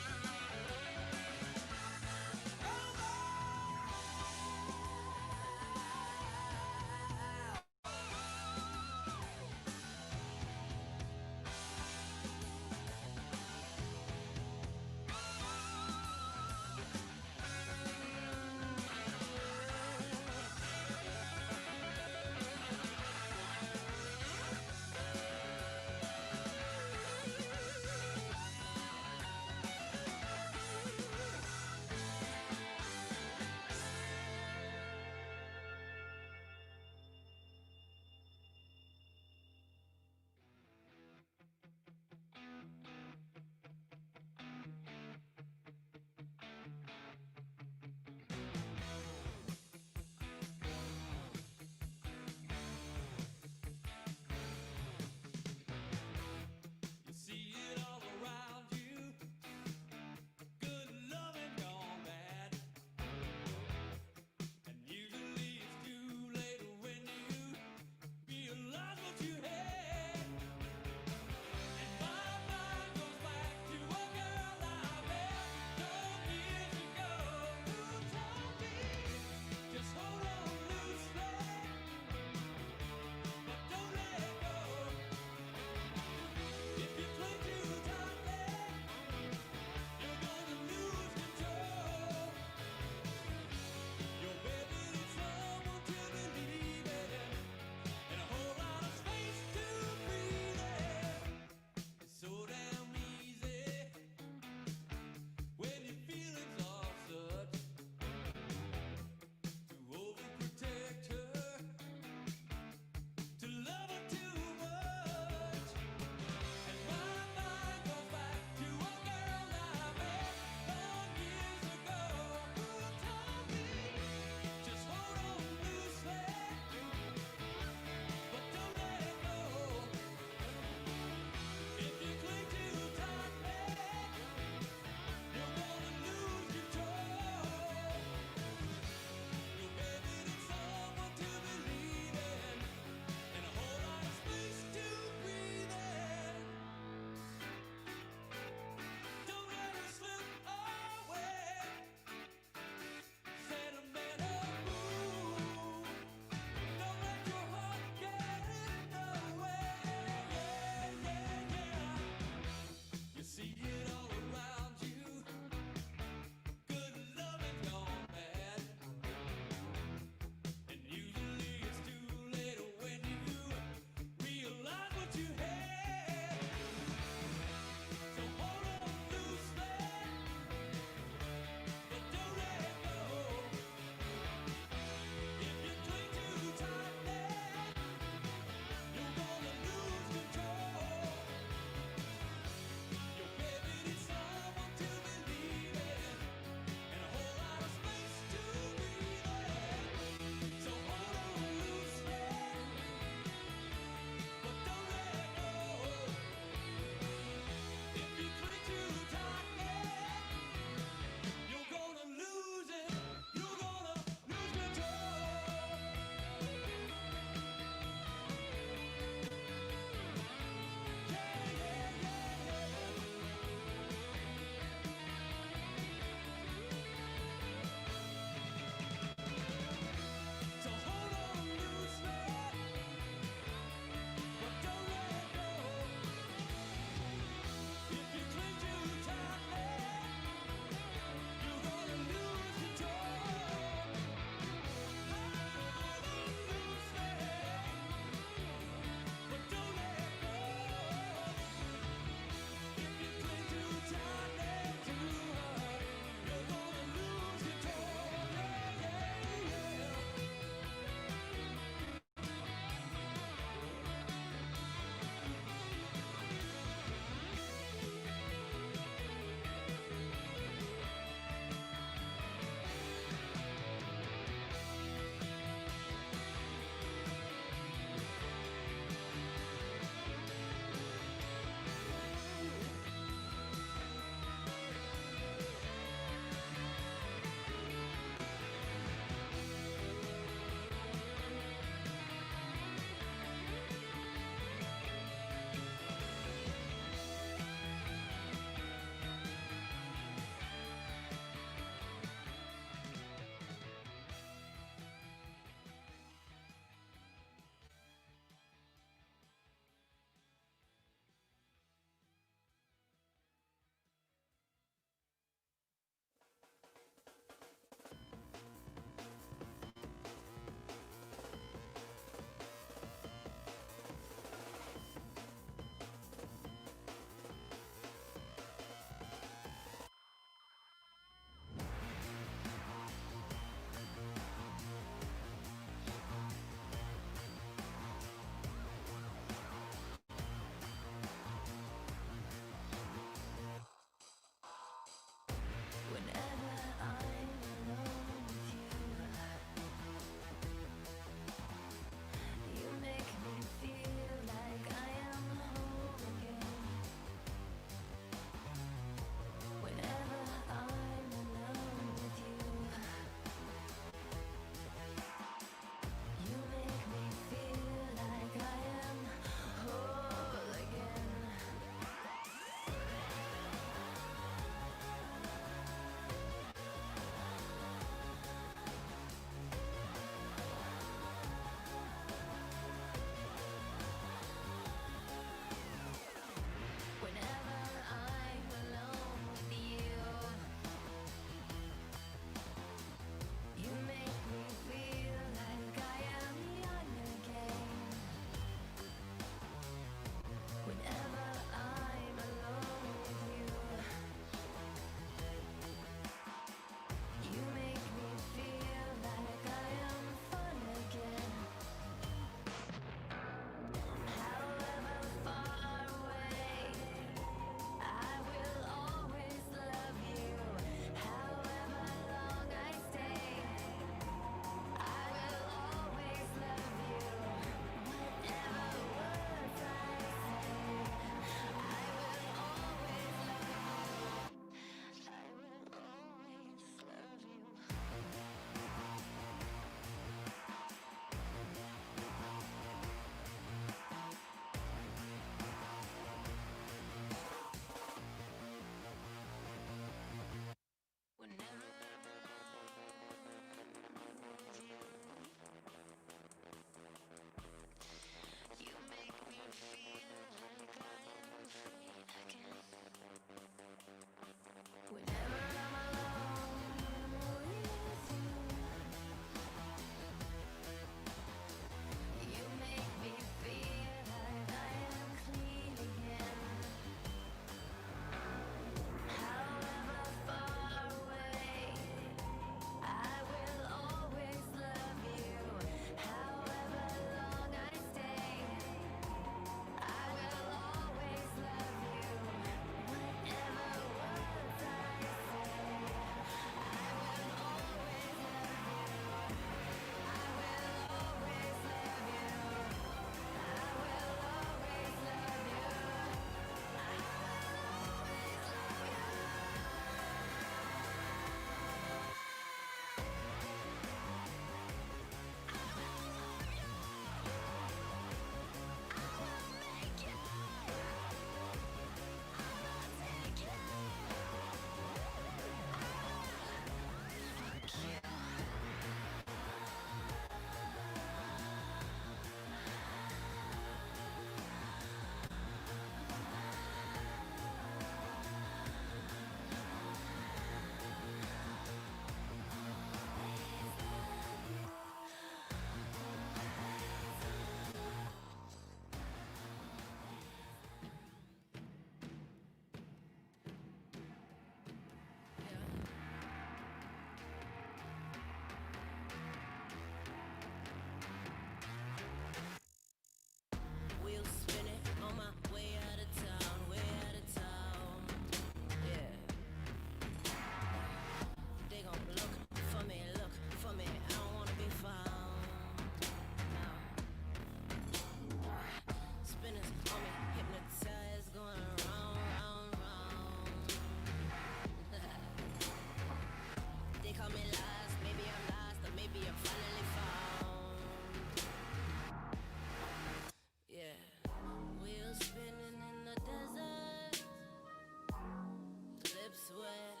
sweat,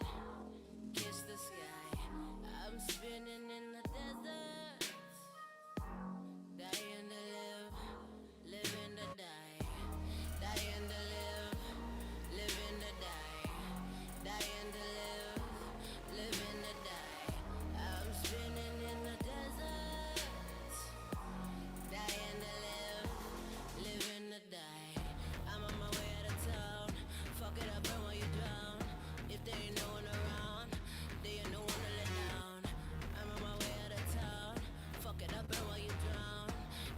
kiss the sky. I'm spinning in the desert, dying to live, living to die, dying to live, living to die, dying to live, living to die. I'm spinning in the desert, dying to live, living to die. I'm on my way out of town. Fuck it up and while you drown. If there ain't no one around, there ain't no one to let down. I'm on my way out of town. Fuck it up and while you drown.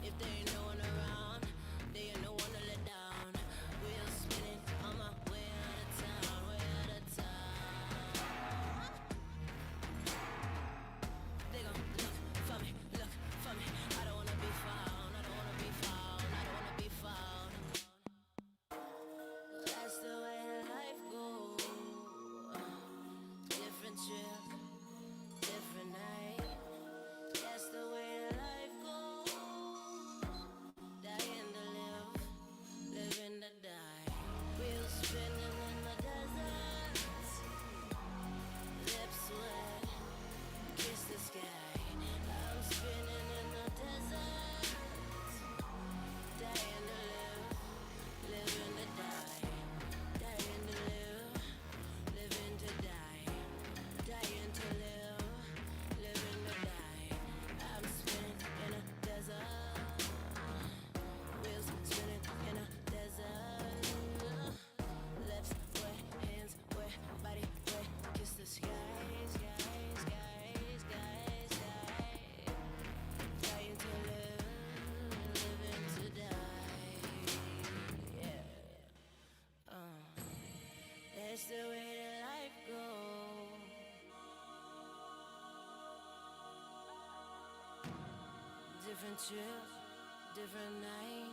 If there ain't no one around, there ain't no one to let down. Wheels spinning on my way out of town, way out of town. They gon' look for me, look for me. I don't wanna be found, I don't wanna be found, I don't wanna be found. That's the way life goes. Different trip, different night. That's the way life goes. Dying to live, living to die. Wheels spinning in the desert. Lips wet, kiss the sky. I'm spinning in the desert. Dying to live, living to die. Dying to live, living to die. Dying to live, living to die. I'm spinning in a desert. Wheels spinning in a desert. Lips wet, hands wet, body wet. Kiss the sky, sky, sky, sky, sky. Dying to live, living to die. Yeah. That's the way that life goes. Different trip, different night.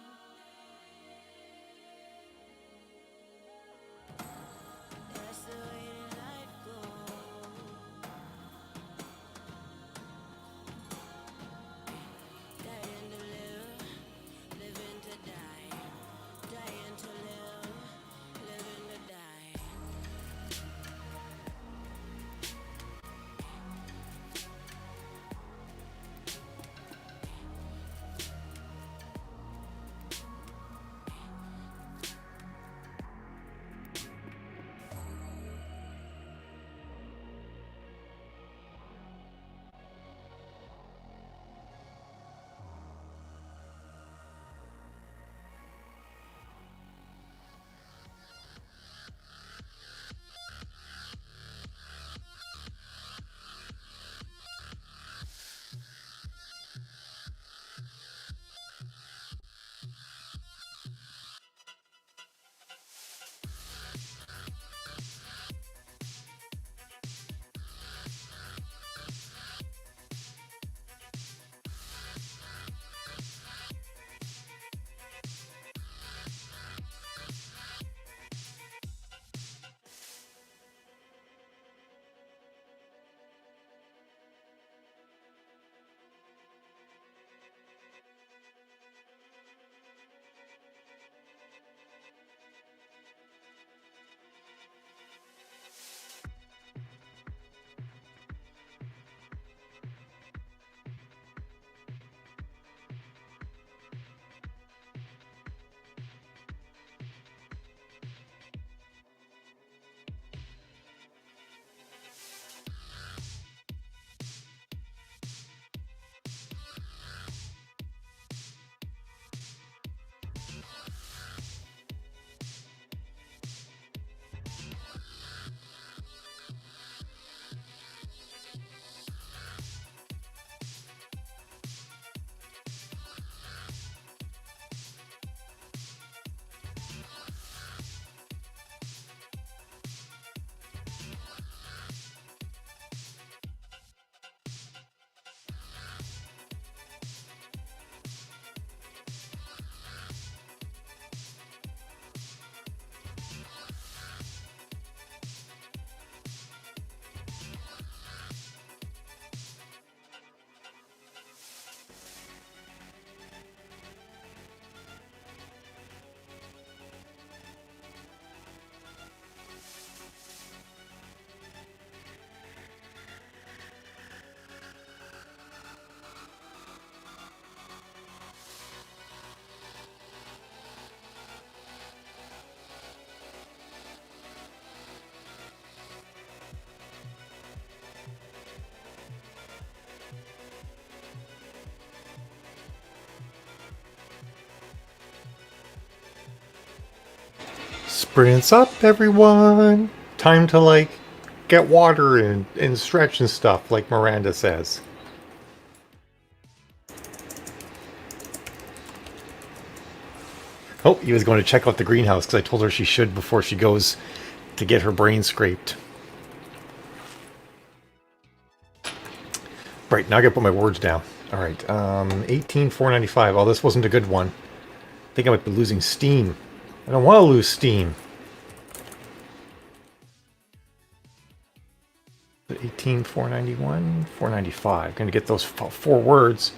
That's the way that life goes. Dying to live, living to die. Dying to live, living to die. Sprints up, everyone. Time to, like, get water and stretch and stuff, like Miranda says. Oh, he was going to check out the greenhouse because I told her she should before she goes to get her brain scraped. Right, now I gotta put my words down. Alright, 18,495. Oh, this wasn't a good one. I think I might be losing steam. I don't want to lose steam. 18,491, 495. Gonna get those four words.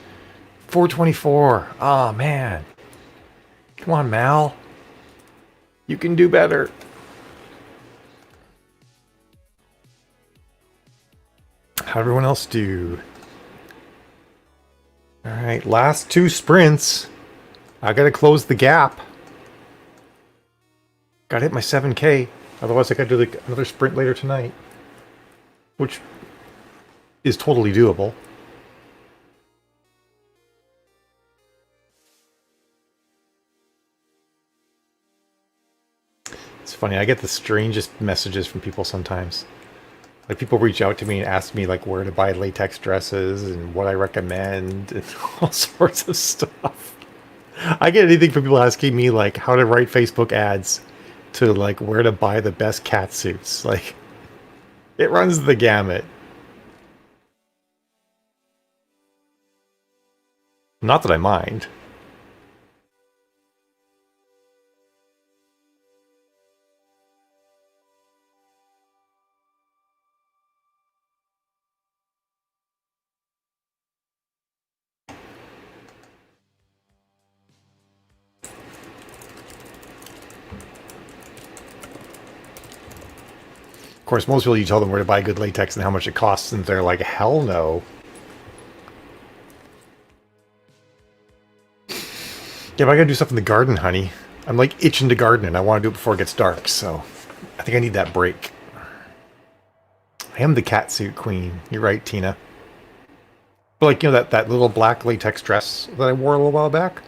424. Oh, man. Come on, Mal. You can do better. How'd everyone else do? Alright, last two sprints. I gotta close the gap. Gotta hit my 7K. Otherwise I gotta do like another sprint later tonight. Which is totally doable. It's funny, I get the strangest messages from people sometimes. Like, people reach out to me and ask me, like, where to buy latex dresses and what I recommend and all sorts of stuff. I get anything from people asking me, like, how to write Facebook ads to, like, where to buy the best cat suits. Like, it runs the gamut. Not that I mind. Of course, most people, you tell them where to buy good latex and how much it costs, and they're like, hell no. Yeah, but I gotta do stuff in the garden, honey. I'm like itching to garden, and I want to do it before it gets dark, so I think I need that break. I am the catsuit queen. You're right, Tina. But, like, you know, that little black latex dress that I wore a little while back?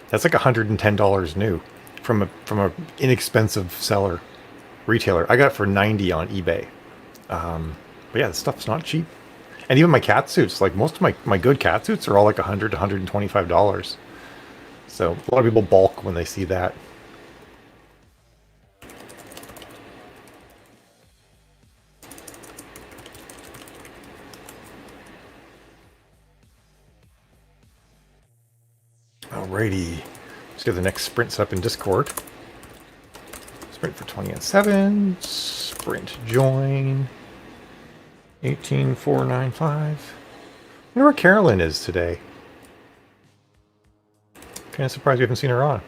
That's like $110 new from a inexpensive seller. Retailer. I got it for $90 on eBay. But yeah, this stuff's not cheap. And even my cat suits, like most of my good cat suits are all like $100 to $125. So a lot of people balk when they see that. Alrighty. Let's get the next sprint set up in Discord. Sprint for 20 and 7. Sprint join. 18,495. I wonder where Carolyn is today. Kind of surprised we haven't seen her on.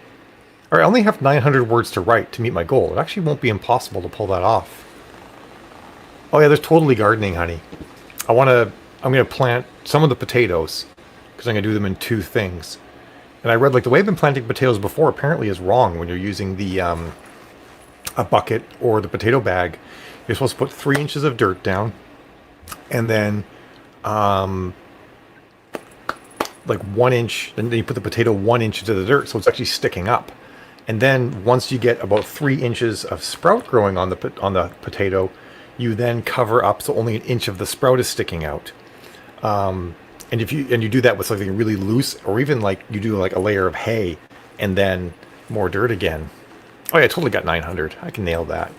Alright, I only have 900 words to write to meet my goal. It actually won't be impossible to pull that off. Oh yeah, there's totally gardening, honey. I'm gonna plant some of the potatoes, because I'm gonna do them in two things. And I read, like, the way I've been planting potatoes before apparently is wrong when you're using the a bucket or the potato bag. You're supposed to put 3 inches of dirt down, and then like 1 inch, and then you put the potato 1 inch into the dirt, so it's actually sticking up. And then once you get about 3 inches of sprout growing on the potato, you then cover up so only 1 inch of the sprout is sticking out. And if you do that with something really loose, or even like you do like a layer of hay and then more dirt again. Oh yeah, I totally got 900. I can nail that.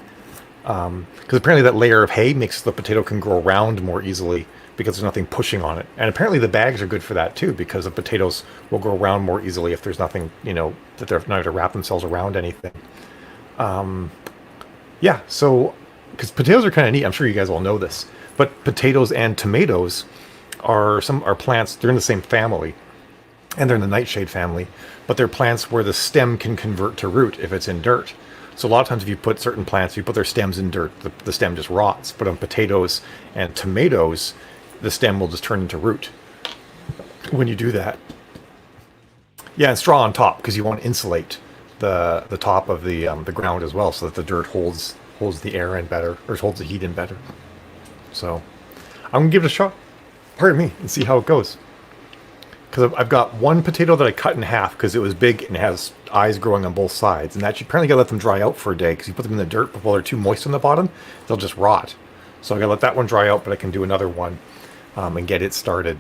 Because apparently that layer of hay makes the potato can grow around more easily because there's nothing pushing on it. And apparently the bags are good for that too, because the potatoes will grow around more easily if there's nothing, you know, that they're not to wrap themselves around anything. Yeah, so, because potatoes are kind of neat. I'm sure you guys all know this. But potatoes and tomatoes are plants. They're in the same family. And they're in the nightshade family. But they're plants where the stem can convert to root if it's in dirt. So a lot of times if you put certain plants, if you put their stems in dirt, the stem just rots. But on potatoes and tomatoes, the stem will just turn into root when you do that. Yeah, and straw on top, because you want to insulate the top of the ground as well, so that the dirt holds the air in better, or holds the heat in better. So I'm gonna give it a shot, pardon me, and see how it goes. because I've got one potato that I cut in half because it was big and it has eyes growing on both sides. And that you apparently got to let them dry out for a day because you put them in the dirt while they're too moist on the bottom, they'll just rot. So I got to let that one dry out, but I can do another one and get it started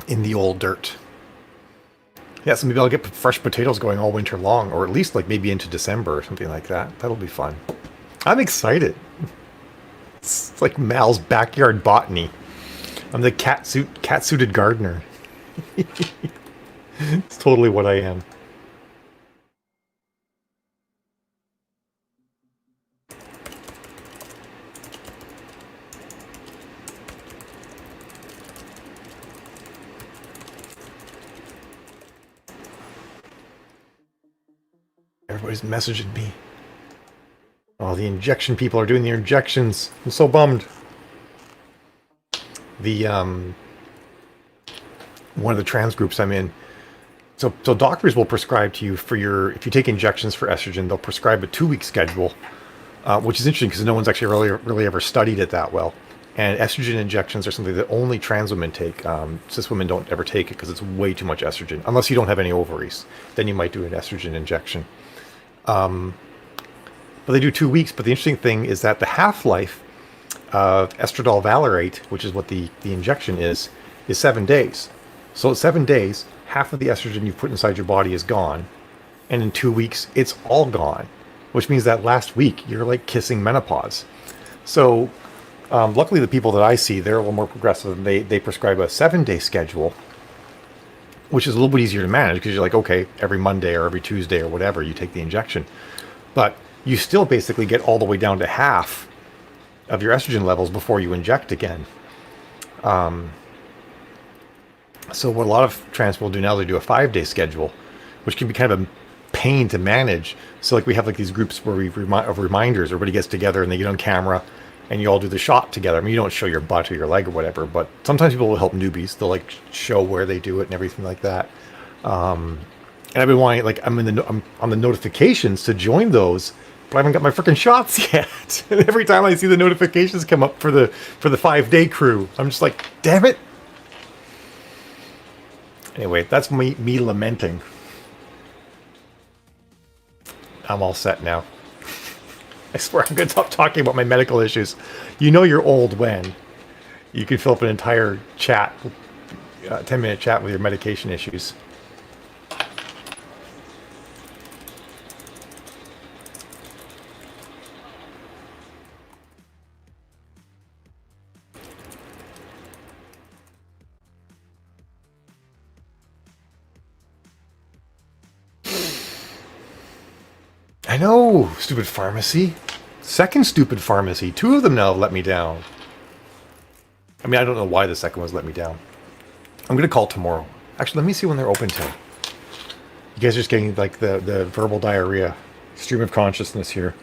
in the old dirt. Yeah, so maybe I'll get fresh potatoes going all winter long, or at least like maybe into December or something like that. That'll be fun. I'm excited. It's like Mal's backyard botany. I'm the cat-suited gardener. It's totally what I am. Everybody's messaging me. Oh, the injection people are doing their injections. I'm so bummed. The one of the trans groups I'm in. So doctors will prescribe to you for if you take injections for estrogen, they'll prescribe a 2-week schedule, which is interesting because no one's actually really ever studied it that well. And estrogen injections are something that only trans women take. Cis women don't ever take it because it's way too much estrogen, unless you don't have any ovaries. Then you might do an estrogen injection. But they do 2 weeks. But the interesting thing is that the half-life of estradiol valerate, which is what the injection is 7 days. So at 7 days, half of the estrogen you put inside your body is gone. And in 2 weeks, it's all gone. Which means that last week, you're like kissing menopause. So luckily the people that I see, they're a little more progressive. And they prescribe a 7-day schedule, which is a little bit easier to manage because you're like, okay, every Monday or every Tuesday or whatever, you take the injection. But you still basically get all the way down to half of your estrogen levels before you inject again. So what a lot of trans people do now, they do a 5-day schedule, which can be kind of a pain to manage. So like we have like these groups where of reminders, everybody gets together and they get on camera and you all do the shot together. I mean, you don't show your butt or your leg or whatever, but sometimes people will help newbies. They'll like show where they do it and everything like that. And I've been wanting, like, I'm on the notifications to join those, but I haven't got my freaking shots yet. And every time I see the notifications come up for the 5-day crew, I'm just like, damn it. Anyway, that's me lamenting. I'm all set now. I swear I'm going to stop talking about my medical issues. You know you're old when you can fill up an entire chat, 10-minute chat with your medication issues. I know, stupid pharmacy. Second stupid pharmacy. 2 of them now have let me down. I mean, I don't know why the second one's let me down. I'm going to call tomorrow. Actually, let me see when they're open till. You guys are just getting, like, the verbal diarrhea. Stream of consciousness here.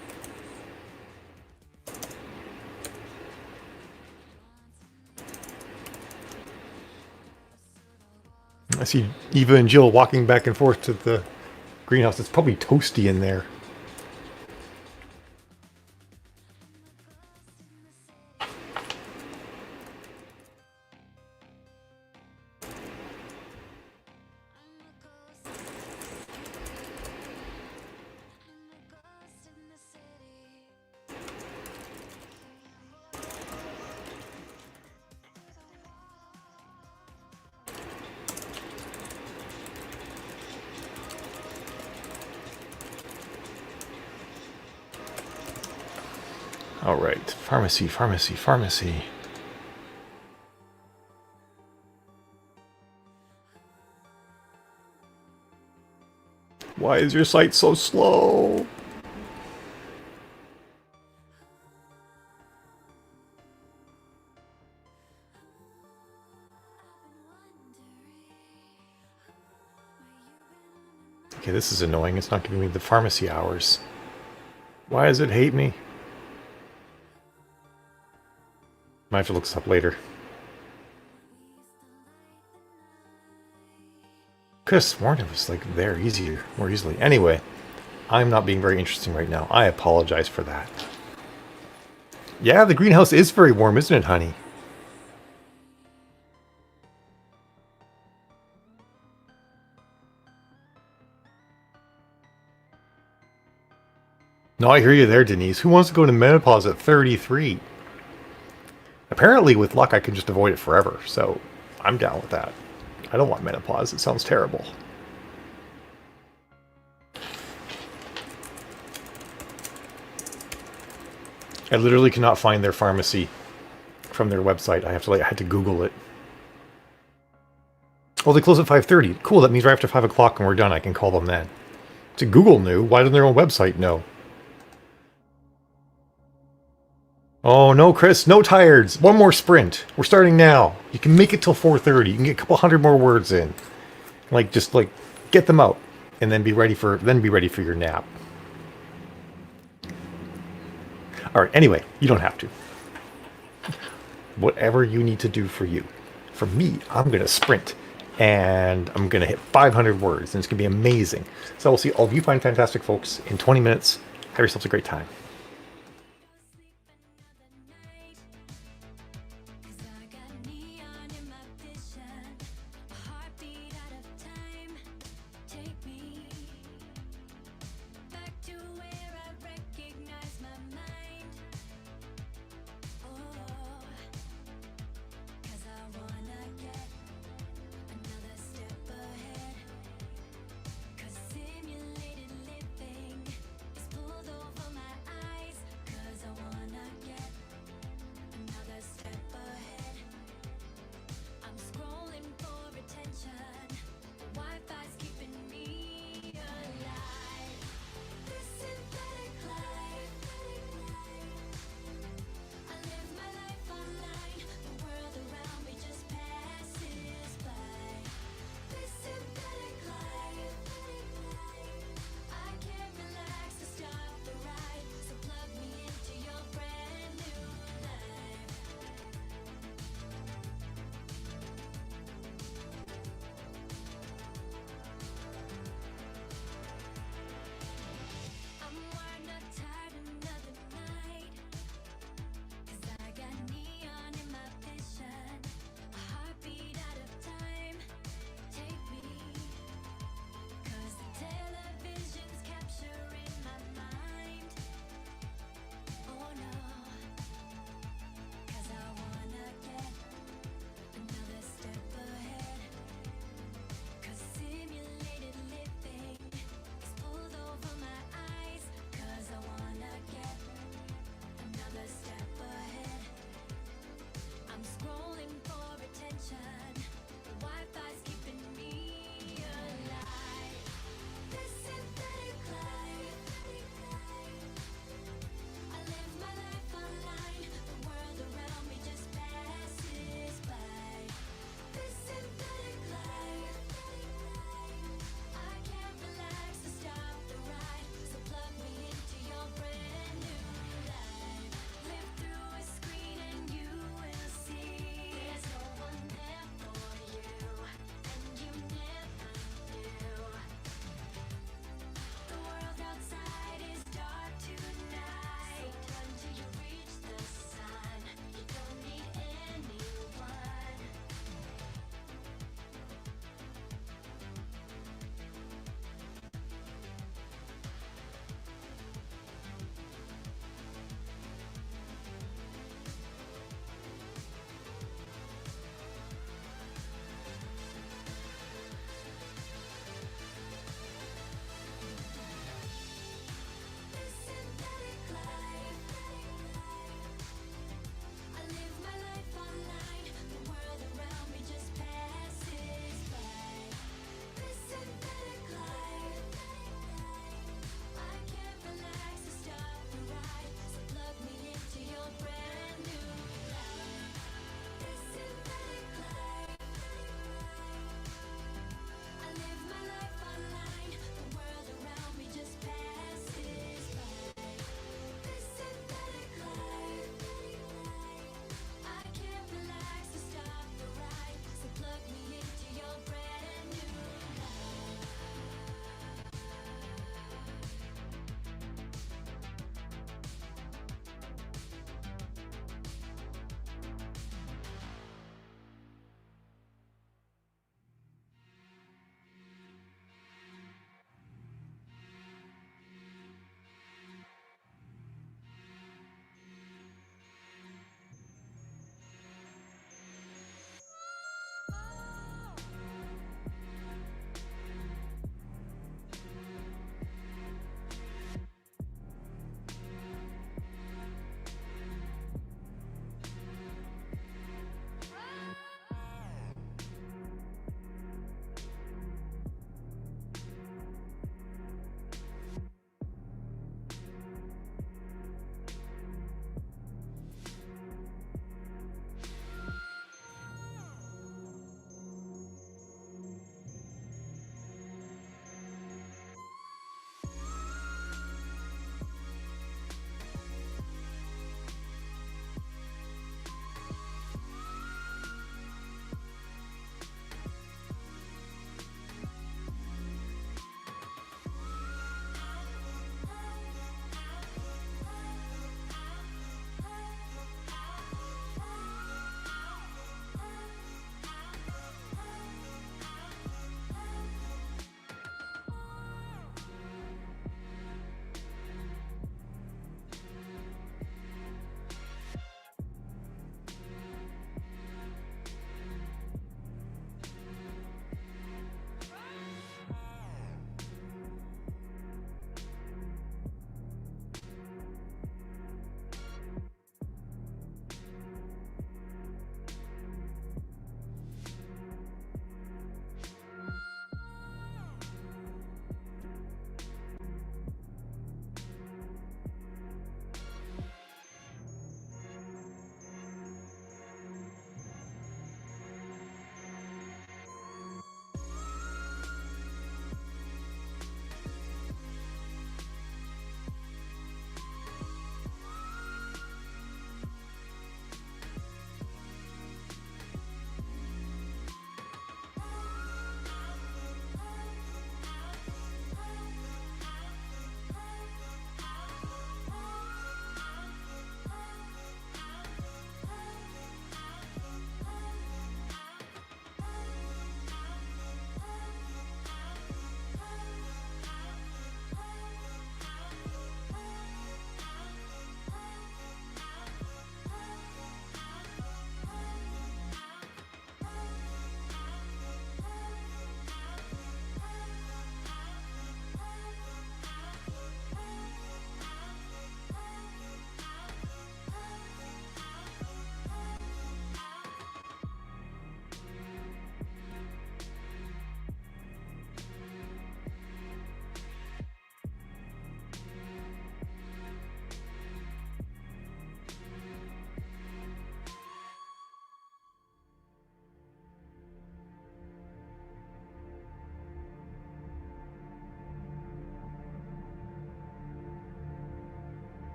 I see Eva and Jill walking back and forth to the greenhouse. It's probably toasty in there. All right, pharmacy, pharmacy, pharmacy. Why is your site so slow? Okay, this is annoying. It's not giving me the pharmacy hours. Why does it hate me? Might have to look this up later. Could have sworn it was like there more easily. Anyway, I'm not being very interesting right now. I apologize for that. Yeah, the greenhouse is very warm, isn't it, honey? No, I hear you there, Denise. Who wants to go into menopause at 33? Apparently, with luck, I can just avoid it forever. So I'm down with that. I don't want menopause. It sounds terrible. I literally cannot find their pharmacy from their website. I had to Google it. Oh, they close at 5:30. Cool, that means right after 5 o'clock when we're done, I can call them then. So Google knew. Why didn't their own website know? Oh, no, Chris. No tireds. One more sprint. We're starting now. You can make it till 4:30. You can get a couple hundred more words in. Just get them out. And then be ready for your nap. All right, anyway, you don't have to. Whatever you need to do for you. For me, I'm going to sprint. And I'm going to hit 500 words. And it's going to be amazing. So we'll see all of you fine, fantastic folks in 20 minutes. Have yourselves a great time. Simulated living is pulled over my eyes.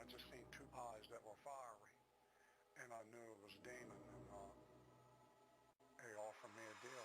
just seen two eyes that were fiery, and I knew it was a demon, and he offered me a deal.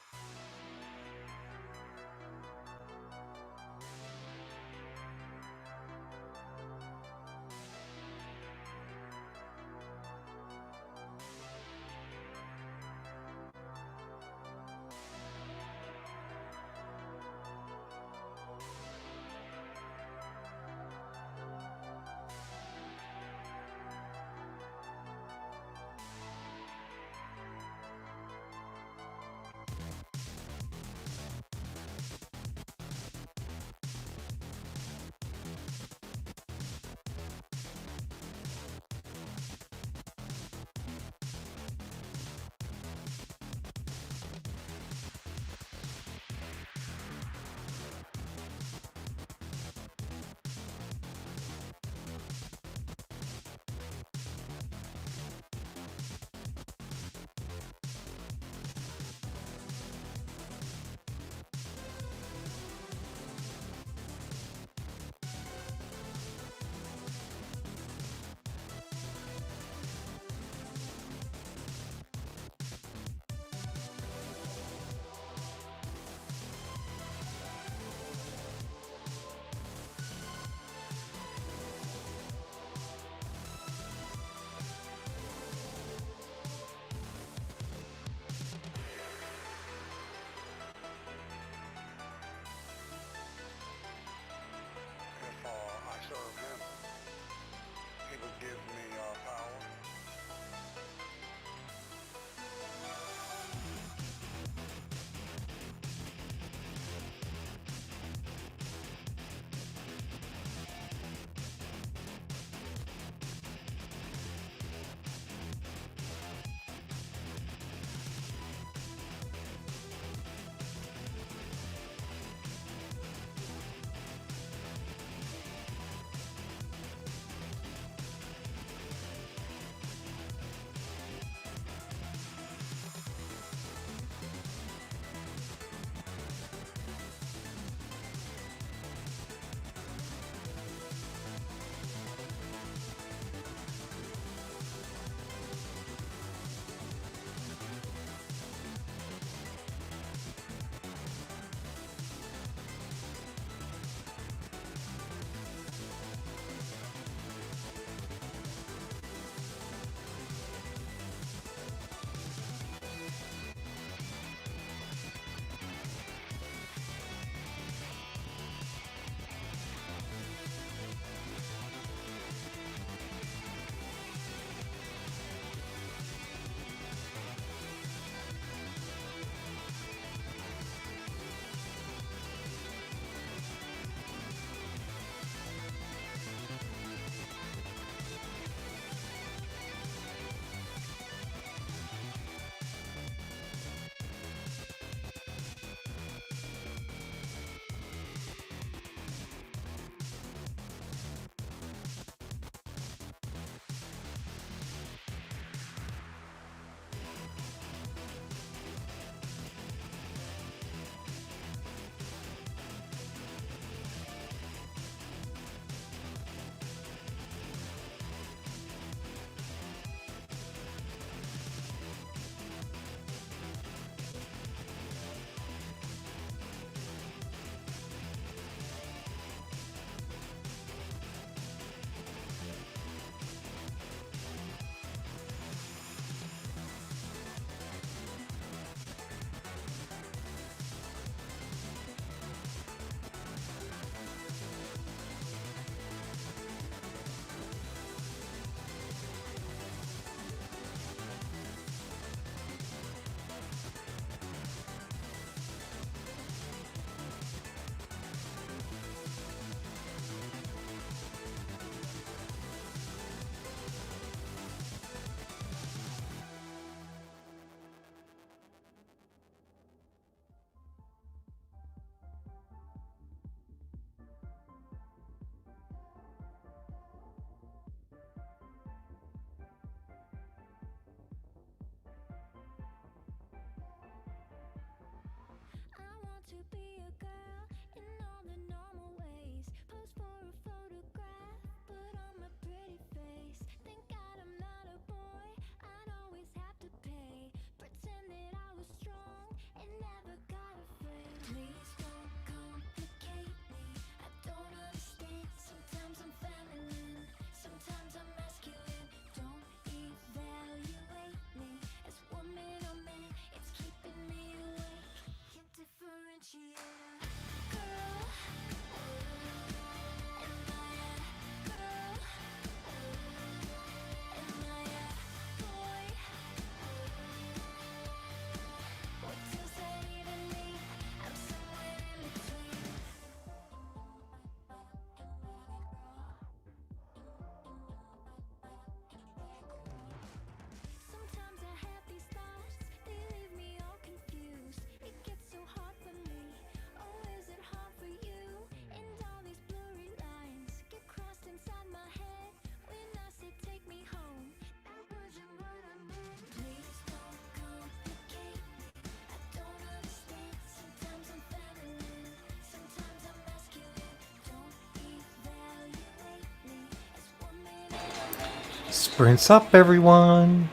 Sprints up, everyone.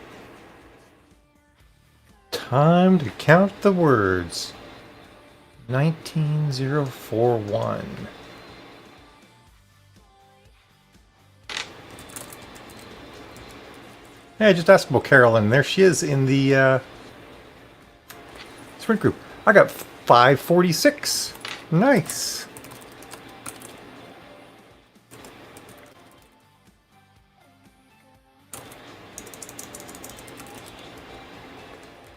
Time to count the words. 19041. Hey, I just asked about Carolyn. There she is in the sprint group. I got 546. Nice.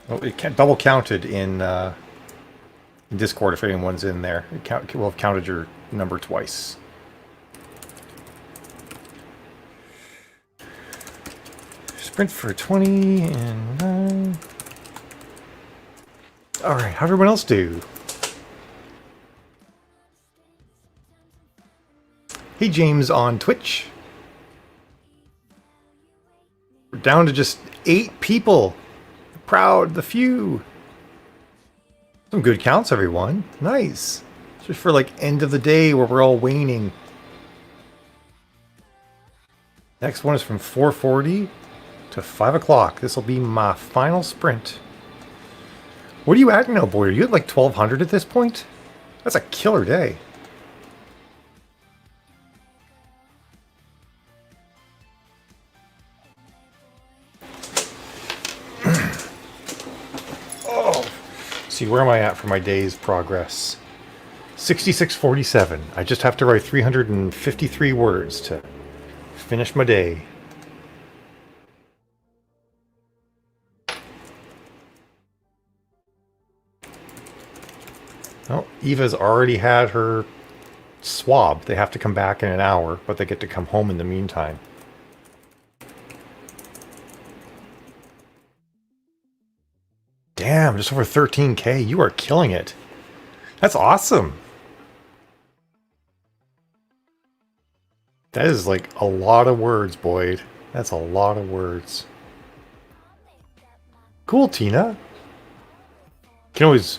Oh, it double counted in Discord if anyone's in there. It will have counted your number twice. Sprint for 20 and 9. Alright, how'd everyone else do? Hey James on Twitch. We're down to just 8 people. Proud, the few. Some good counts, everyone. Nice. Just for like end of the day where we're all waning. Next one is from 4:40 to 5 o'clock. This will be my final sprint. What are you at now, boy? Are you at like 1200 at this point? That's a killer day. See, where am I at for my day's progress? 66:47. I just have to write 353 words to finish my day. Oh, Eva's already had her swab. They have to come back in an hour, but they get to come home in the meantime. Damn, just over 13K. You are killing it. That's awesome. That is like a lot of words, Boyd. That's a lot of words. Cool, Tina. You can always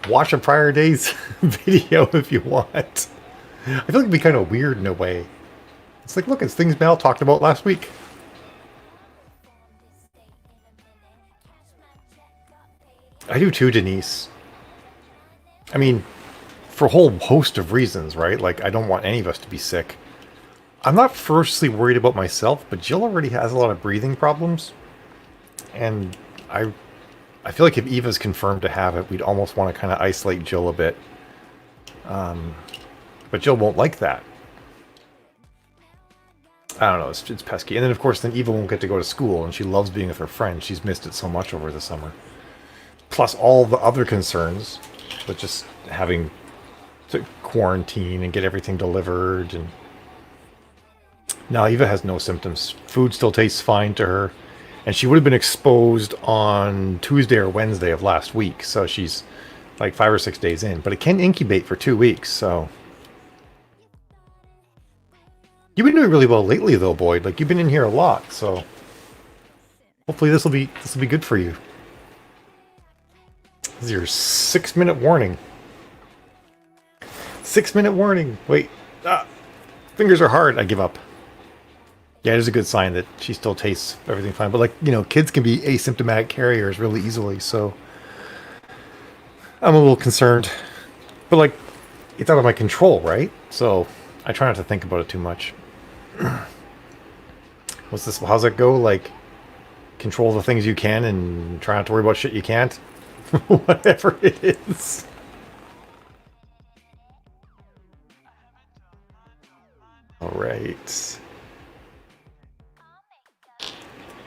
watch a prior day's video if you want. I feel like it'd be kind of weird in a way. It's like, look, it's things Mel talked about last week. I do too, Denise. I mean, for a whole host of reasons, right? Like, I don't want any of us to be sick. I'm not firstly worried about myself, but Jill already has a lot of breathing problems. And I feel like if Eva's confirmed to have it, we'd almost want to kind of isolate Jill a bit. But Jill won't like that. I don't know, it's pesky. And then, of course, then Eva won't get to go to school, and she loves being with her friends. She's missed it so much over the summer. Plus all the other concerns, with just having to quarantine and get everything delivered. And now Eva has no symptoms. Food still tastes fine to her. And she would have been exposed on Tuesday or Wednesday of last week. So she's like 5 or 6 days in. But it can incubate for 2 weeks, so... You've been doing really well lately, though, Boyd. Like, you've been in here a lot, so... Hopefully this will be good for you. This is your 6-minute warning. 6-minute warning. Wait. Fingers are hard. I give up. Yeah, it is a good sign that she still tastes everything fine. But, like, you know, kids can be asymptomatic carriers really easily, so... I'm a little concerned. But, like, it's out of my control, right? So, I try not to think about it too much. What's this? How's that go? Like, control the things you can and try not to worry about shit you can't? Whatever it is. Alright.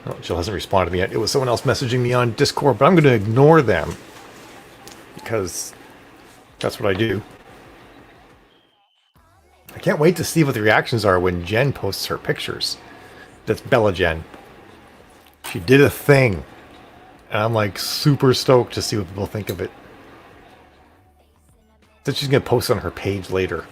Oh, Jill hasn't responded to me yet. It was someone else messaging me on Discord, but I'm going to ignore them. Because that's what I do. I can't wait to see what the reactions are when Jen posts her pictures. That's Bella Jen. She did a thing. And I'm like super stoked to see what people think of it. Said she's going to post on her page later.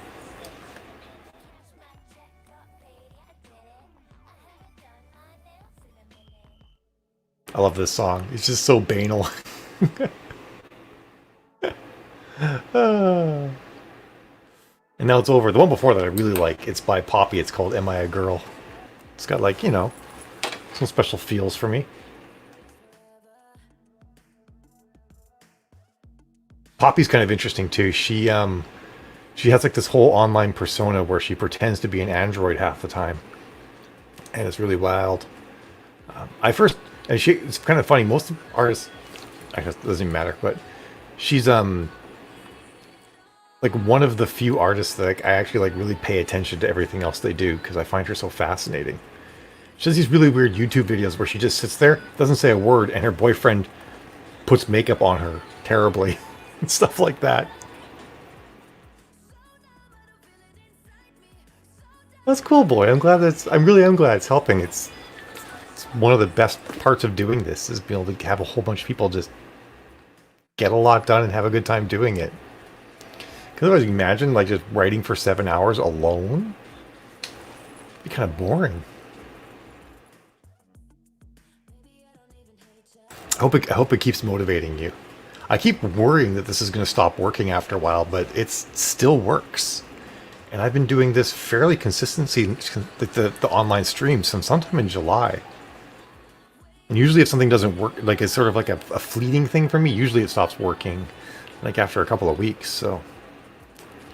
I love this song. It's just so banal. And now it's over. The one before that I really like. It's by Poppy. It's called Am I a Girl? It's got, like, you know, Some special feels for me. Poppy's kind of interesting too. She has like this whole online persona where she pretends to be an android half the time, and it's really wild. I first, and it's kind of funny. Most artists, I guess it doesn't even matter, but she's like one of the few artists that like, I actually like really pay attention to everything else they do because I find her so fascinating. She does these really weird YouTube videos where she just sits there, doesn't say a word, and her boyfriend puts makeup on her terribly and stuff like that. That's cool, boy. I'm glad I really am glad it's helping. It's one of the best parts of doing this is being able to have a whole bunch of people just get a lot done and have a good time doing it. Because otherwise, you imagine like just writing for 7 hours alone. It'd be kind of boring. I hope it keeps motivating you. I keep worrying that this is going to stop working after a while, but it still works. And I've been doing this fairly consistently, like the online streams, since sometime in July. And usually if something doesn't work, like it's sort of like a fleeting thing for me, usually it stops working like after a couple of weeks, so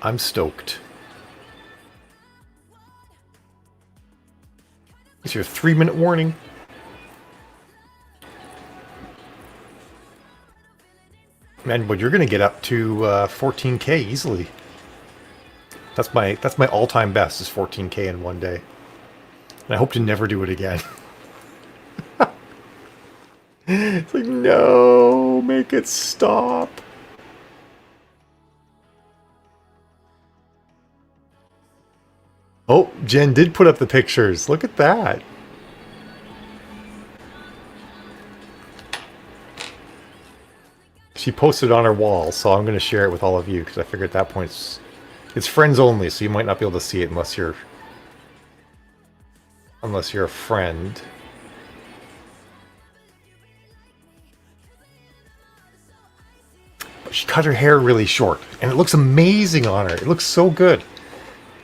I'm stoked. It's your 3-minute warning. Man, but you're gonna get up to 14K easily. That's my all-time best is 14K in one day. And I hope to never do it again. It's like, no, make it stop. Oh, Jen did put up the pictures. Look at that. She posted on her wall, so I'm going to share it with all of you because I figure at that point it's friends only, so you might not be able to see it unless you're a friend. But she cut her hair really short, and it looks amazing on her. It looks so good.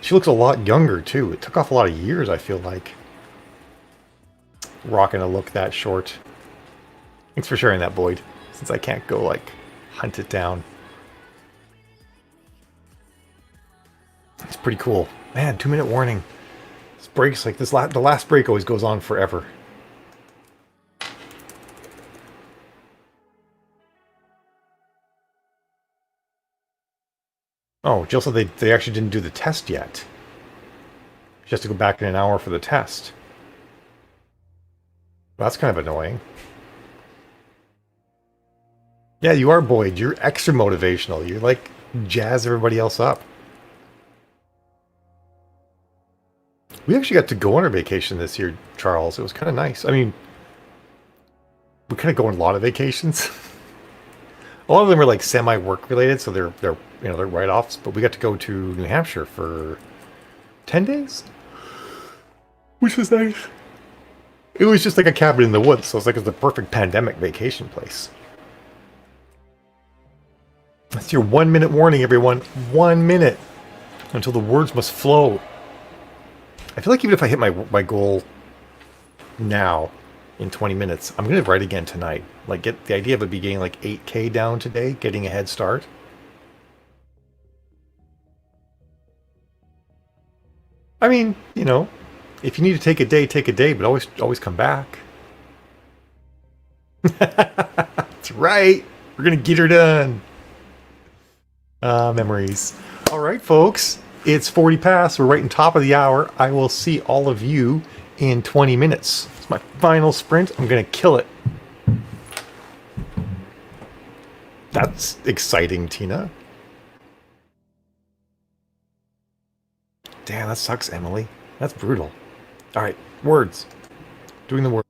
She looks a lot younger too. It took off a lot of years, I feel like, rocking a look that short. Thanks for sharing that, Boyd, since I can't go like hunt it down. It's pretty cool. Man, 2-minute warning. This breaks like this. The last break always goes on forever. Oh, Jill said they actually didn't do the test yet. She has to go back in an hour for the test. Well, that's kind of annoying. Yeah, you are, Boyd. You're extra motivational. You like jazz everybody else up. We actually got to go on our vacation this year, Charles. It was kind of nice. I mean, we kind of go on a lot of vacations. A lot of them are like semi-work related, so they're write-offs. But we got to go to New Hampshire for 10 days, which was nice. It was just like a cabin in the woods, so it's like it's the perfect pandemic vacation place. That's your 1-minute warning, everyone. 1 minute until the words must flow. I feel like even if I hit my goal now in 20 minutes, I'm going to write again tonight. Like, get the idea of it be getting like 8K down today, getting a head start. I mean, if you need to take a day, but always come back. That's right. We're going to get her done. Memories. All right, folks. It's 40 past. We're right on top of the hour. I will see all of you in 20 minutes. It's my final sprint. I'm going to kill it. That's exciting, Tina. Damn, that sucks, Emily. That's brutal. All right, words. Doing the word.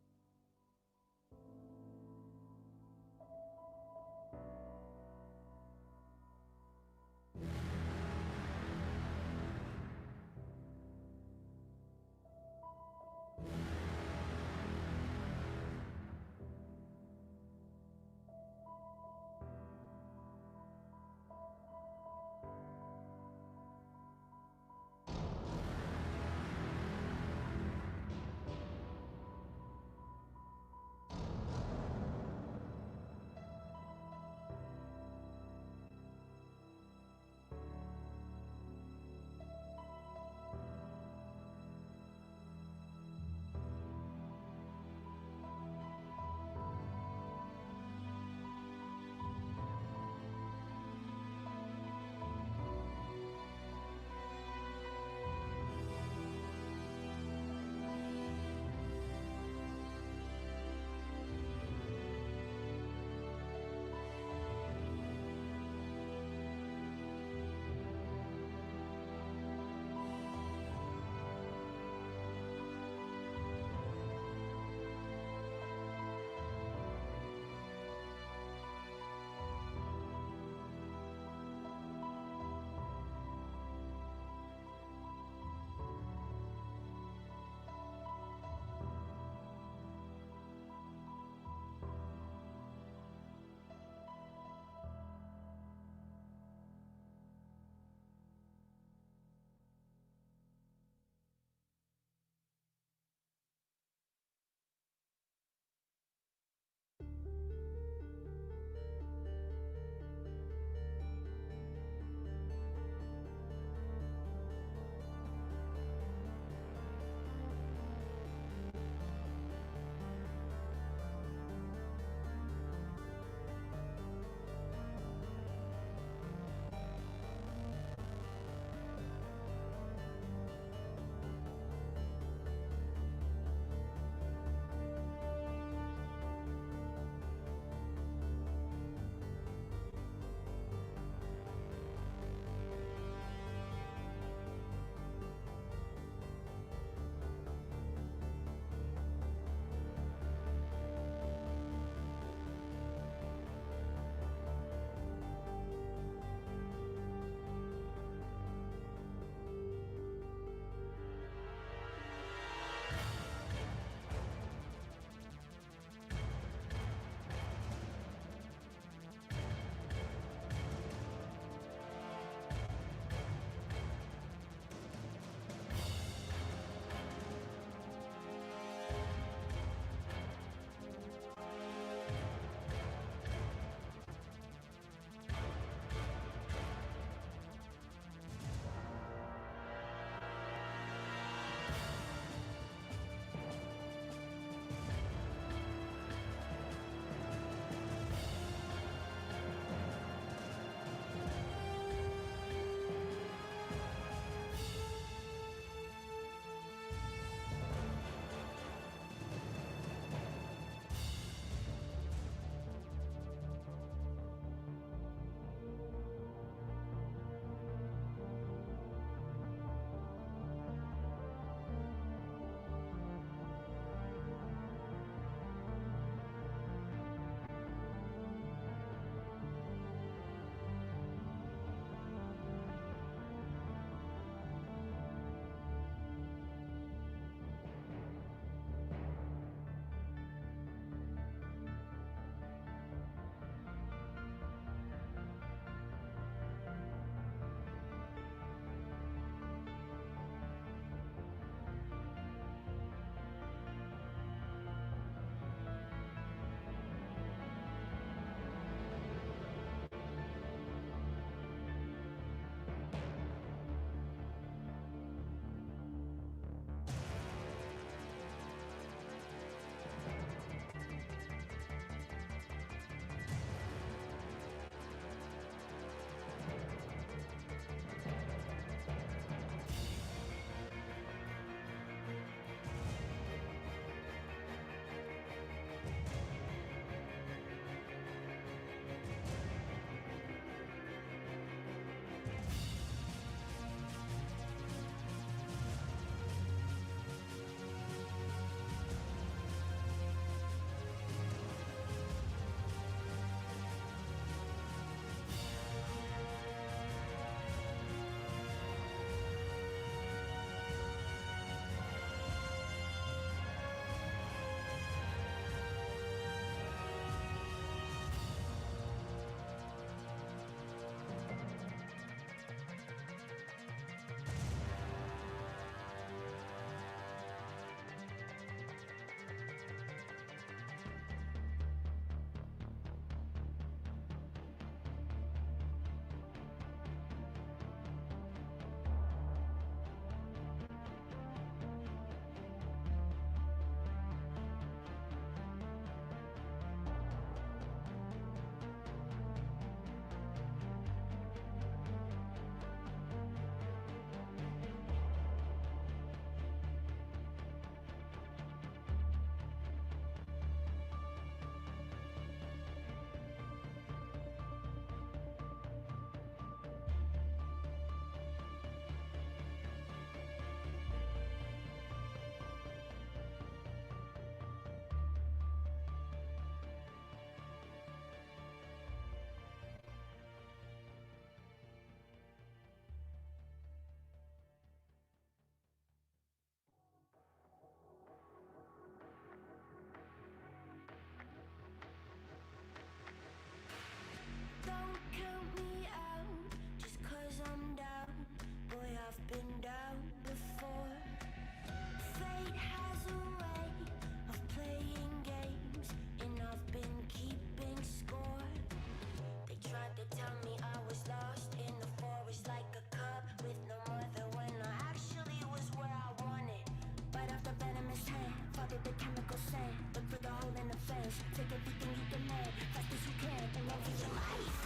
follow the chemical scent. Look for the hole in the fence. Take everything you demand, fast as you can, and run for your life.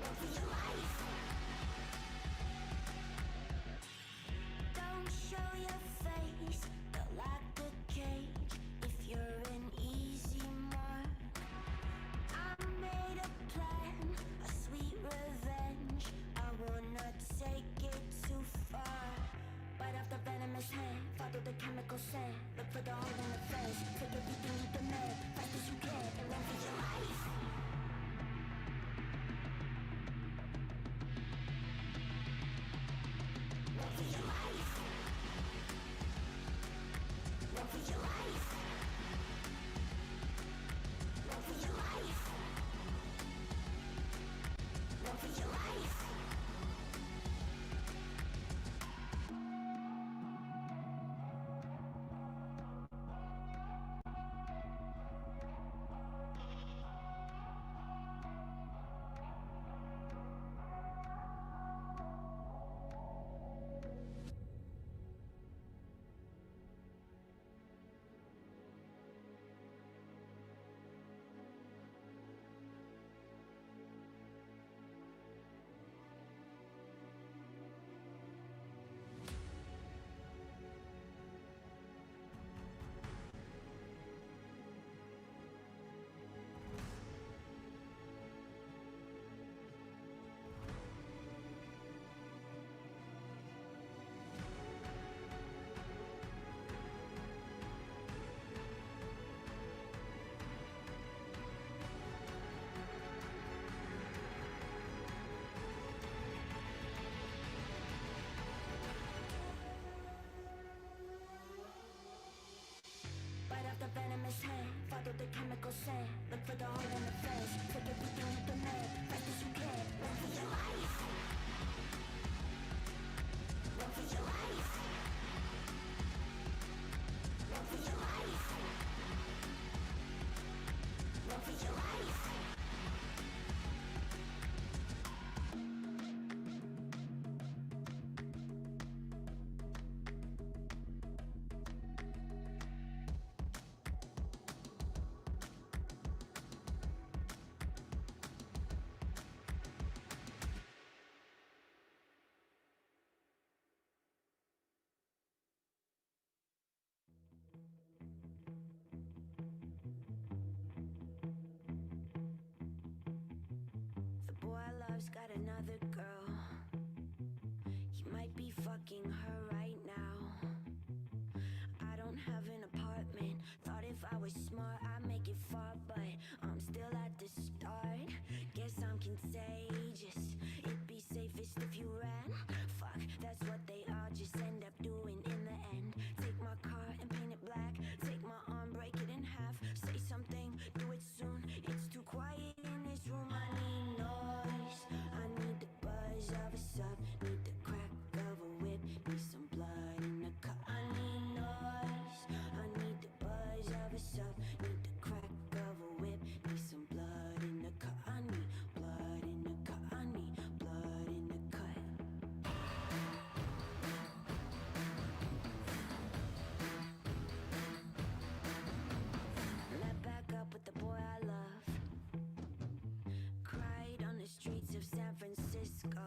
Run for your life. Don't show your face, they'll lock the cage if you're an easy mark. I made a plan, a sweet revenge. I will not take it too far. Bite off the venomous hand, follow the chemical scent. Look for the hole in the fence. Take everything you demand, fast as you can, and run for your life. Run for your life. Run for your life. Run for your life. Run for your life. Bite off the venomous hand, follow the chemical scent. Look for the hole in the fence. Take everything you demand, fast as you can. Run for your life. Run for your life. Run for your life. Run for your life. The boy I love's got another girl. He might be fucking her right now. I don't have an apartment. Thought if I was smart I'd make it far, but I'm still at the start. Guess I'm contagious. It'd be safest if you ran. Fuck, that's what they all just end up doing in the end. Take my car and paint it black. Take my arm, break it in half. Say something, do it soon. It's too quiet in this room. I need noise. I need the buzz of a sub. Need the crack of a whip. Need some blood in the cup. I need noise. I need the buzz of a sub. Need the crack of a whip. Need some blood in the cup. I need blood in the cup. I need blood in the cut. Let back up with the boy I love. Cried on the streets of San Francisco.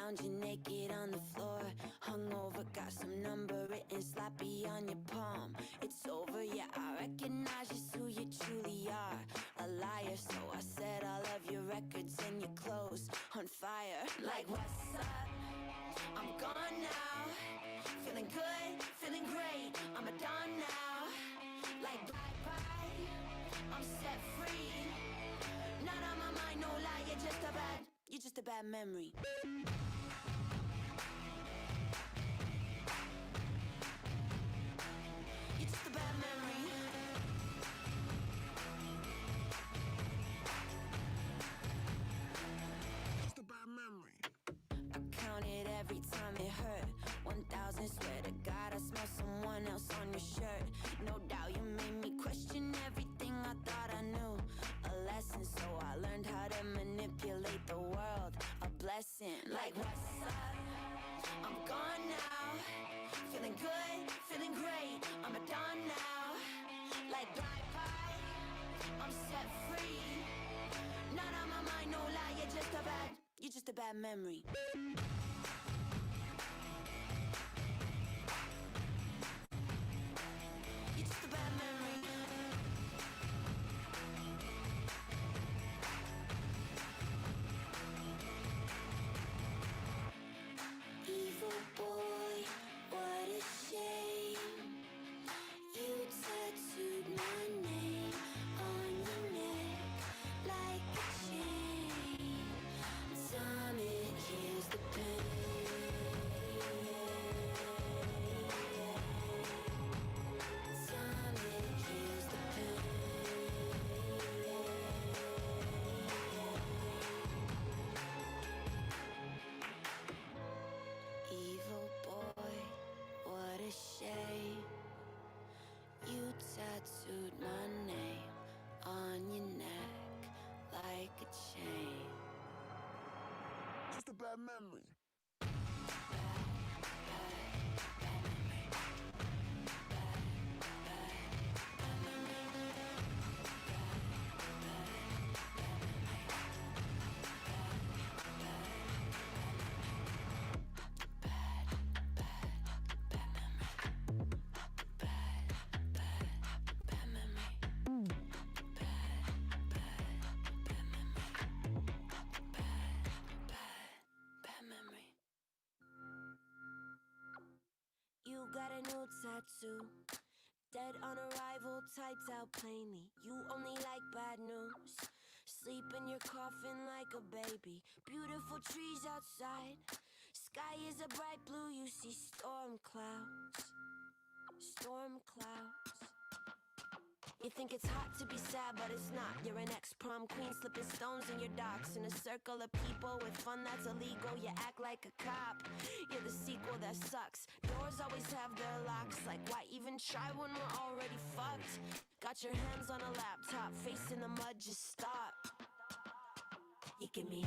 found you naked on the floor, hungover, got some number written sloppy on your palm. It's over, yeah, I recognize just who you truly are. A liar, so I set all of your records and your clothes on fire. Like, what's up? I'm gone now. Feeling good, feeling great. I'm a dawn now. Like, bye-bye, I'm set free. Not on my mind, no lie, you're just a bad memory. You're just a bad memory. Just a bad memory. I counted every time it hurt. 1,000, swear to God, I smell someone else on your shirt. No doubt you made me question everything I thought I knew. A lesson, so I learned how to manipulate the world. A blessing, like, what's up? I'm gone now. Feeling good, feeling great. I'm a dawn now. Like, bye-bye, I'm set free. Not on my mind, no lie, you're just a bad memory. You're just a bad memory. Evil boy, what a shame. You tattooed my name on your neck like a chain. Time it heals the pain. Time it heals the pain. Evil boy, what a shame. You tattooed my name on your neck like a chain. Just a bad memory. Bad memory. You got a new tattoo. Dead on arrival, tights out plainly. You only like bad news. Sleep in your coffin like a baby. Beautiful trees outside. Sky is a bright blue. You see storm clouds. Storm clouds. You think it's hot to be sad, but it's not. You're an ex-prom queen, slipping stones in your docks. In a circle of people with fun that's illegal, you act like a cop. You're the sequel that sucks. Doors always have their locks. Like, why even try when we're already fucked? Got your hands on a laptop, face in the mud, just stop. You give me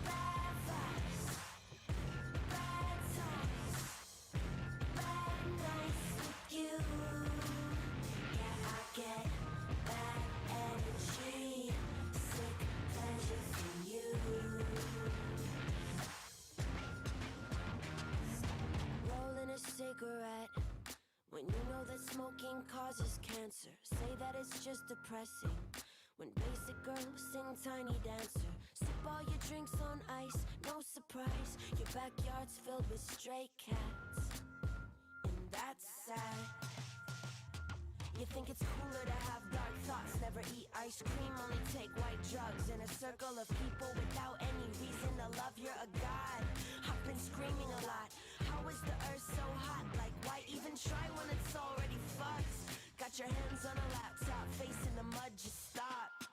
bad vibes, bad times, bad nights with you. Yeah, I get bad energy, sick pleasure from you. Rolling a cigarette when you know that smoking causes cancer. Say that it's just depressing when basic girls sing Tiny Dancer. Sip all your drinks on ice, no surprise. Your backyard's filled with stray cats, and that's sad. You think it's cooler to have dark thoughts, never eat ice cream, only take white drugs. In a circle of people without any reason to love, you're a god. I've been screaming a lot. How is the earth so hot? Like, why even try when it's already fucked? Got your hands on a laptop, face in the mud, just stop.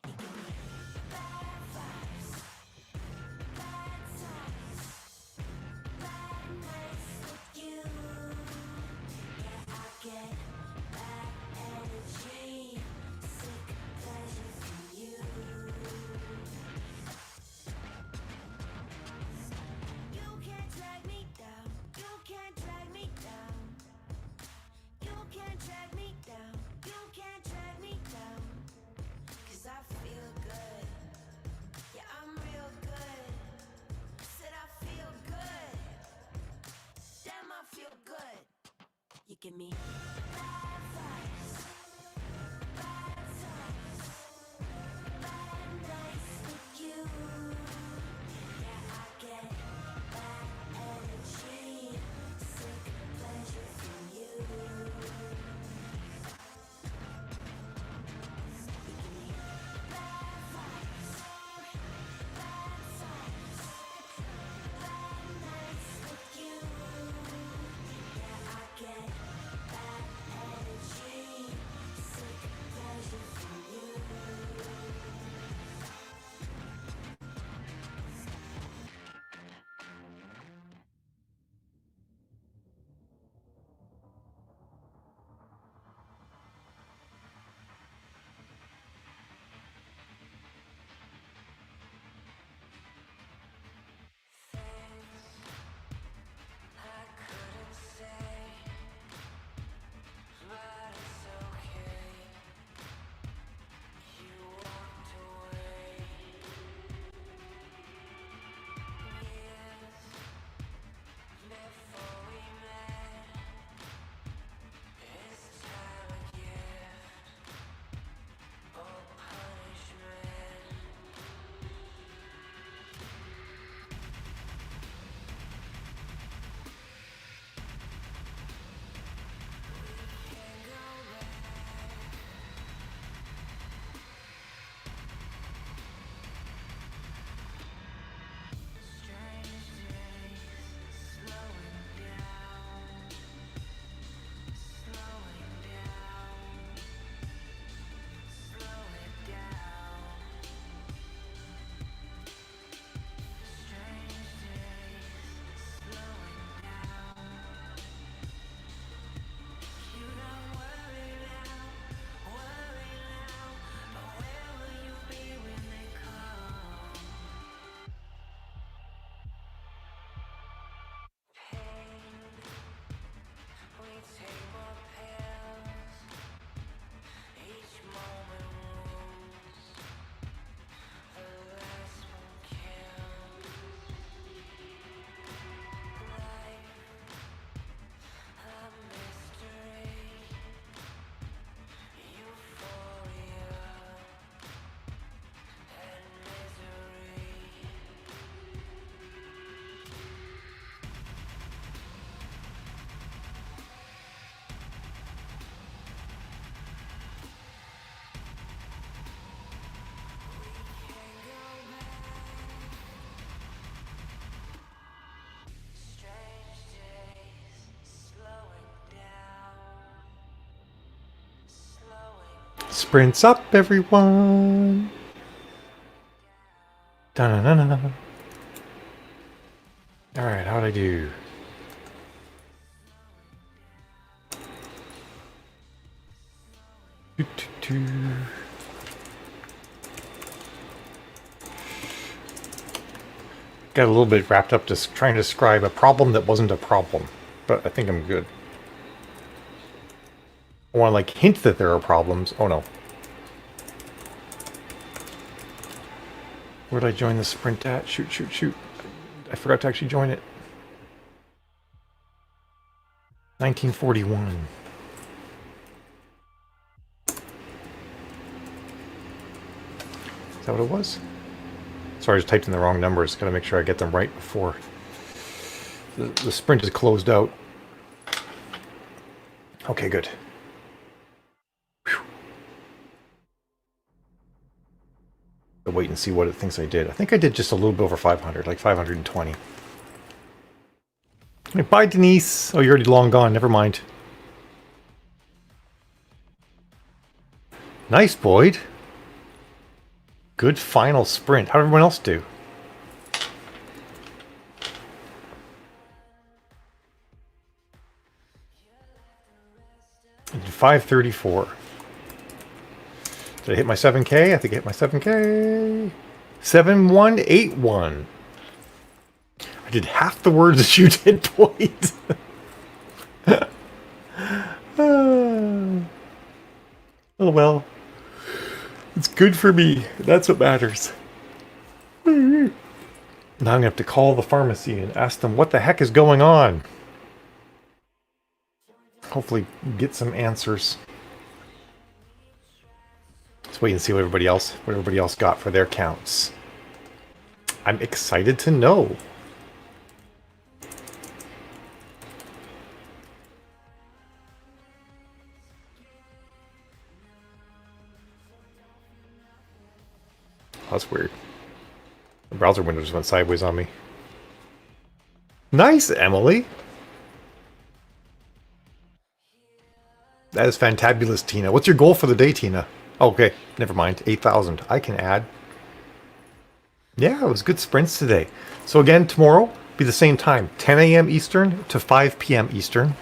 You give me bad vibes, bad times, bad nights with you. Yeah, I get bad energy, sick pleasure from you. Give me bad vibes, bad songs, bad nights with you. Yeah, I get bad energy, sick pleasure from you. Give me bad vibes, bad songs, bad nights with you. Yeah, I get bad energy, sick pleasure from you. I couldn't say, but it's okay. You walked away. Years before we met, is time a gift or punishment? Can't go back. Strange days, slowing down, slow it down, slow it down. Strange days, slowing down. You don't worry now, but where will you be when they come? Pain, we take more pills. Each moment wounds, the last one kills. Life, a mystery. Euphoria and misery. Can't go back. Strange days, slowing down, slowing Sprints up, everyone. Da-na-na-na. All right, how'd I do? Doo-doo-doo. Got a little bit wrapped up just trying to describe a problem that wasn't a problem, but I think I'm good. I want to like hint that there are problems. Oh no. Where did I join the sprint at? Shoot, shoot, shoot. I forgot to actually join it. 1941. Is that what it was? Sorry, I just typed in the wrong numbers. Gotta make sure I get them right before the sprint is closed out. Okay, good. Whew. I'll wait and see what it thinks I did. I think I did just a little bit over 500, like 520. Hey, bye, Denise. Oh, you're already long gone. Never mind. Nice, Boyd. Good final sprint. How did everyone else do? I did 534. Did I hit my 7K? I think I hit my 7K. 7181. I did half the words that you did, Boyd. Oh well. It's good for me. That's what matters. Now I'm going to have to call the pharmacy and ask them what the heck is going on. hopefully get some answers. Let's wait and see what everybody else got for their counts. I'm excited to know. That's weird. The browser window just went sideways on me. Nice, Emily. That is fantabulous, Tina. What's your goal for the day, Tina? Oh, okay, never mind. 8,000. I can add. Yeah, it was good sprints today. So again, tomorrow be the same time, 10 a.m. Eastern to 5 p.m. Eastern,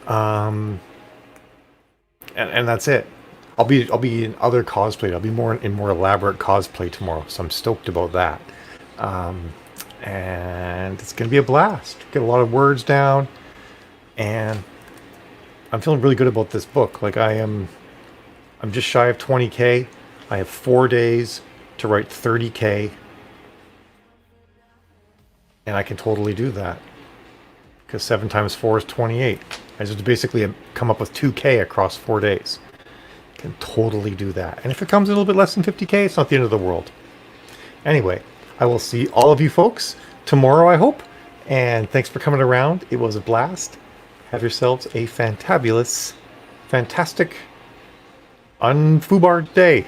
and that's it. I'll be in other cosplay. I'll be in more elaborate cosplay tomorrow, so I'm stoked about that. And it's gonna be a blast. Get a lot of words down, and I'm feeling really good about this book. Like I'm just shy of 20K. I have 4 days to write 30K, and I can totally do that because 7 times 4 is 28. I just basically come up with 2K across 4 days. Can totally do that. And if it comes in a little bit less than 50K, it's not the end of the world. Anyway, I will see all of you folks tomorrow, I hope. And thanks for coming around. It was a blast. Have yourselves a fantabulous, fantastic, unfoobarred day.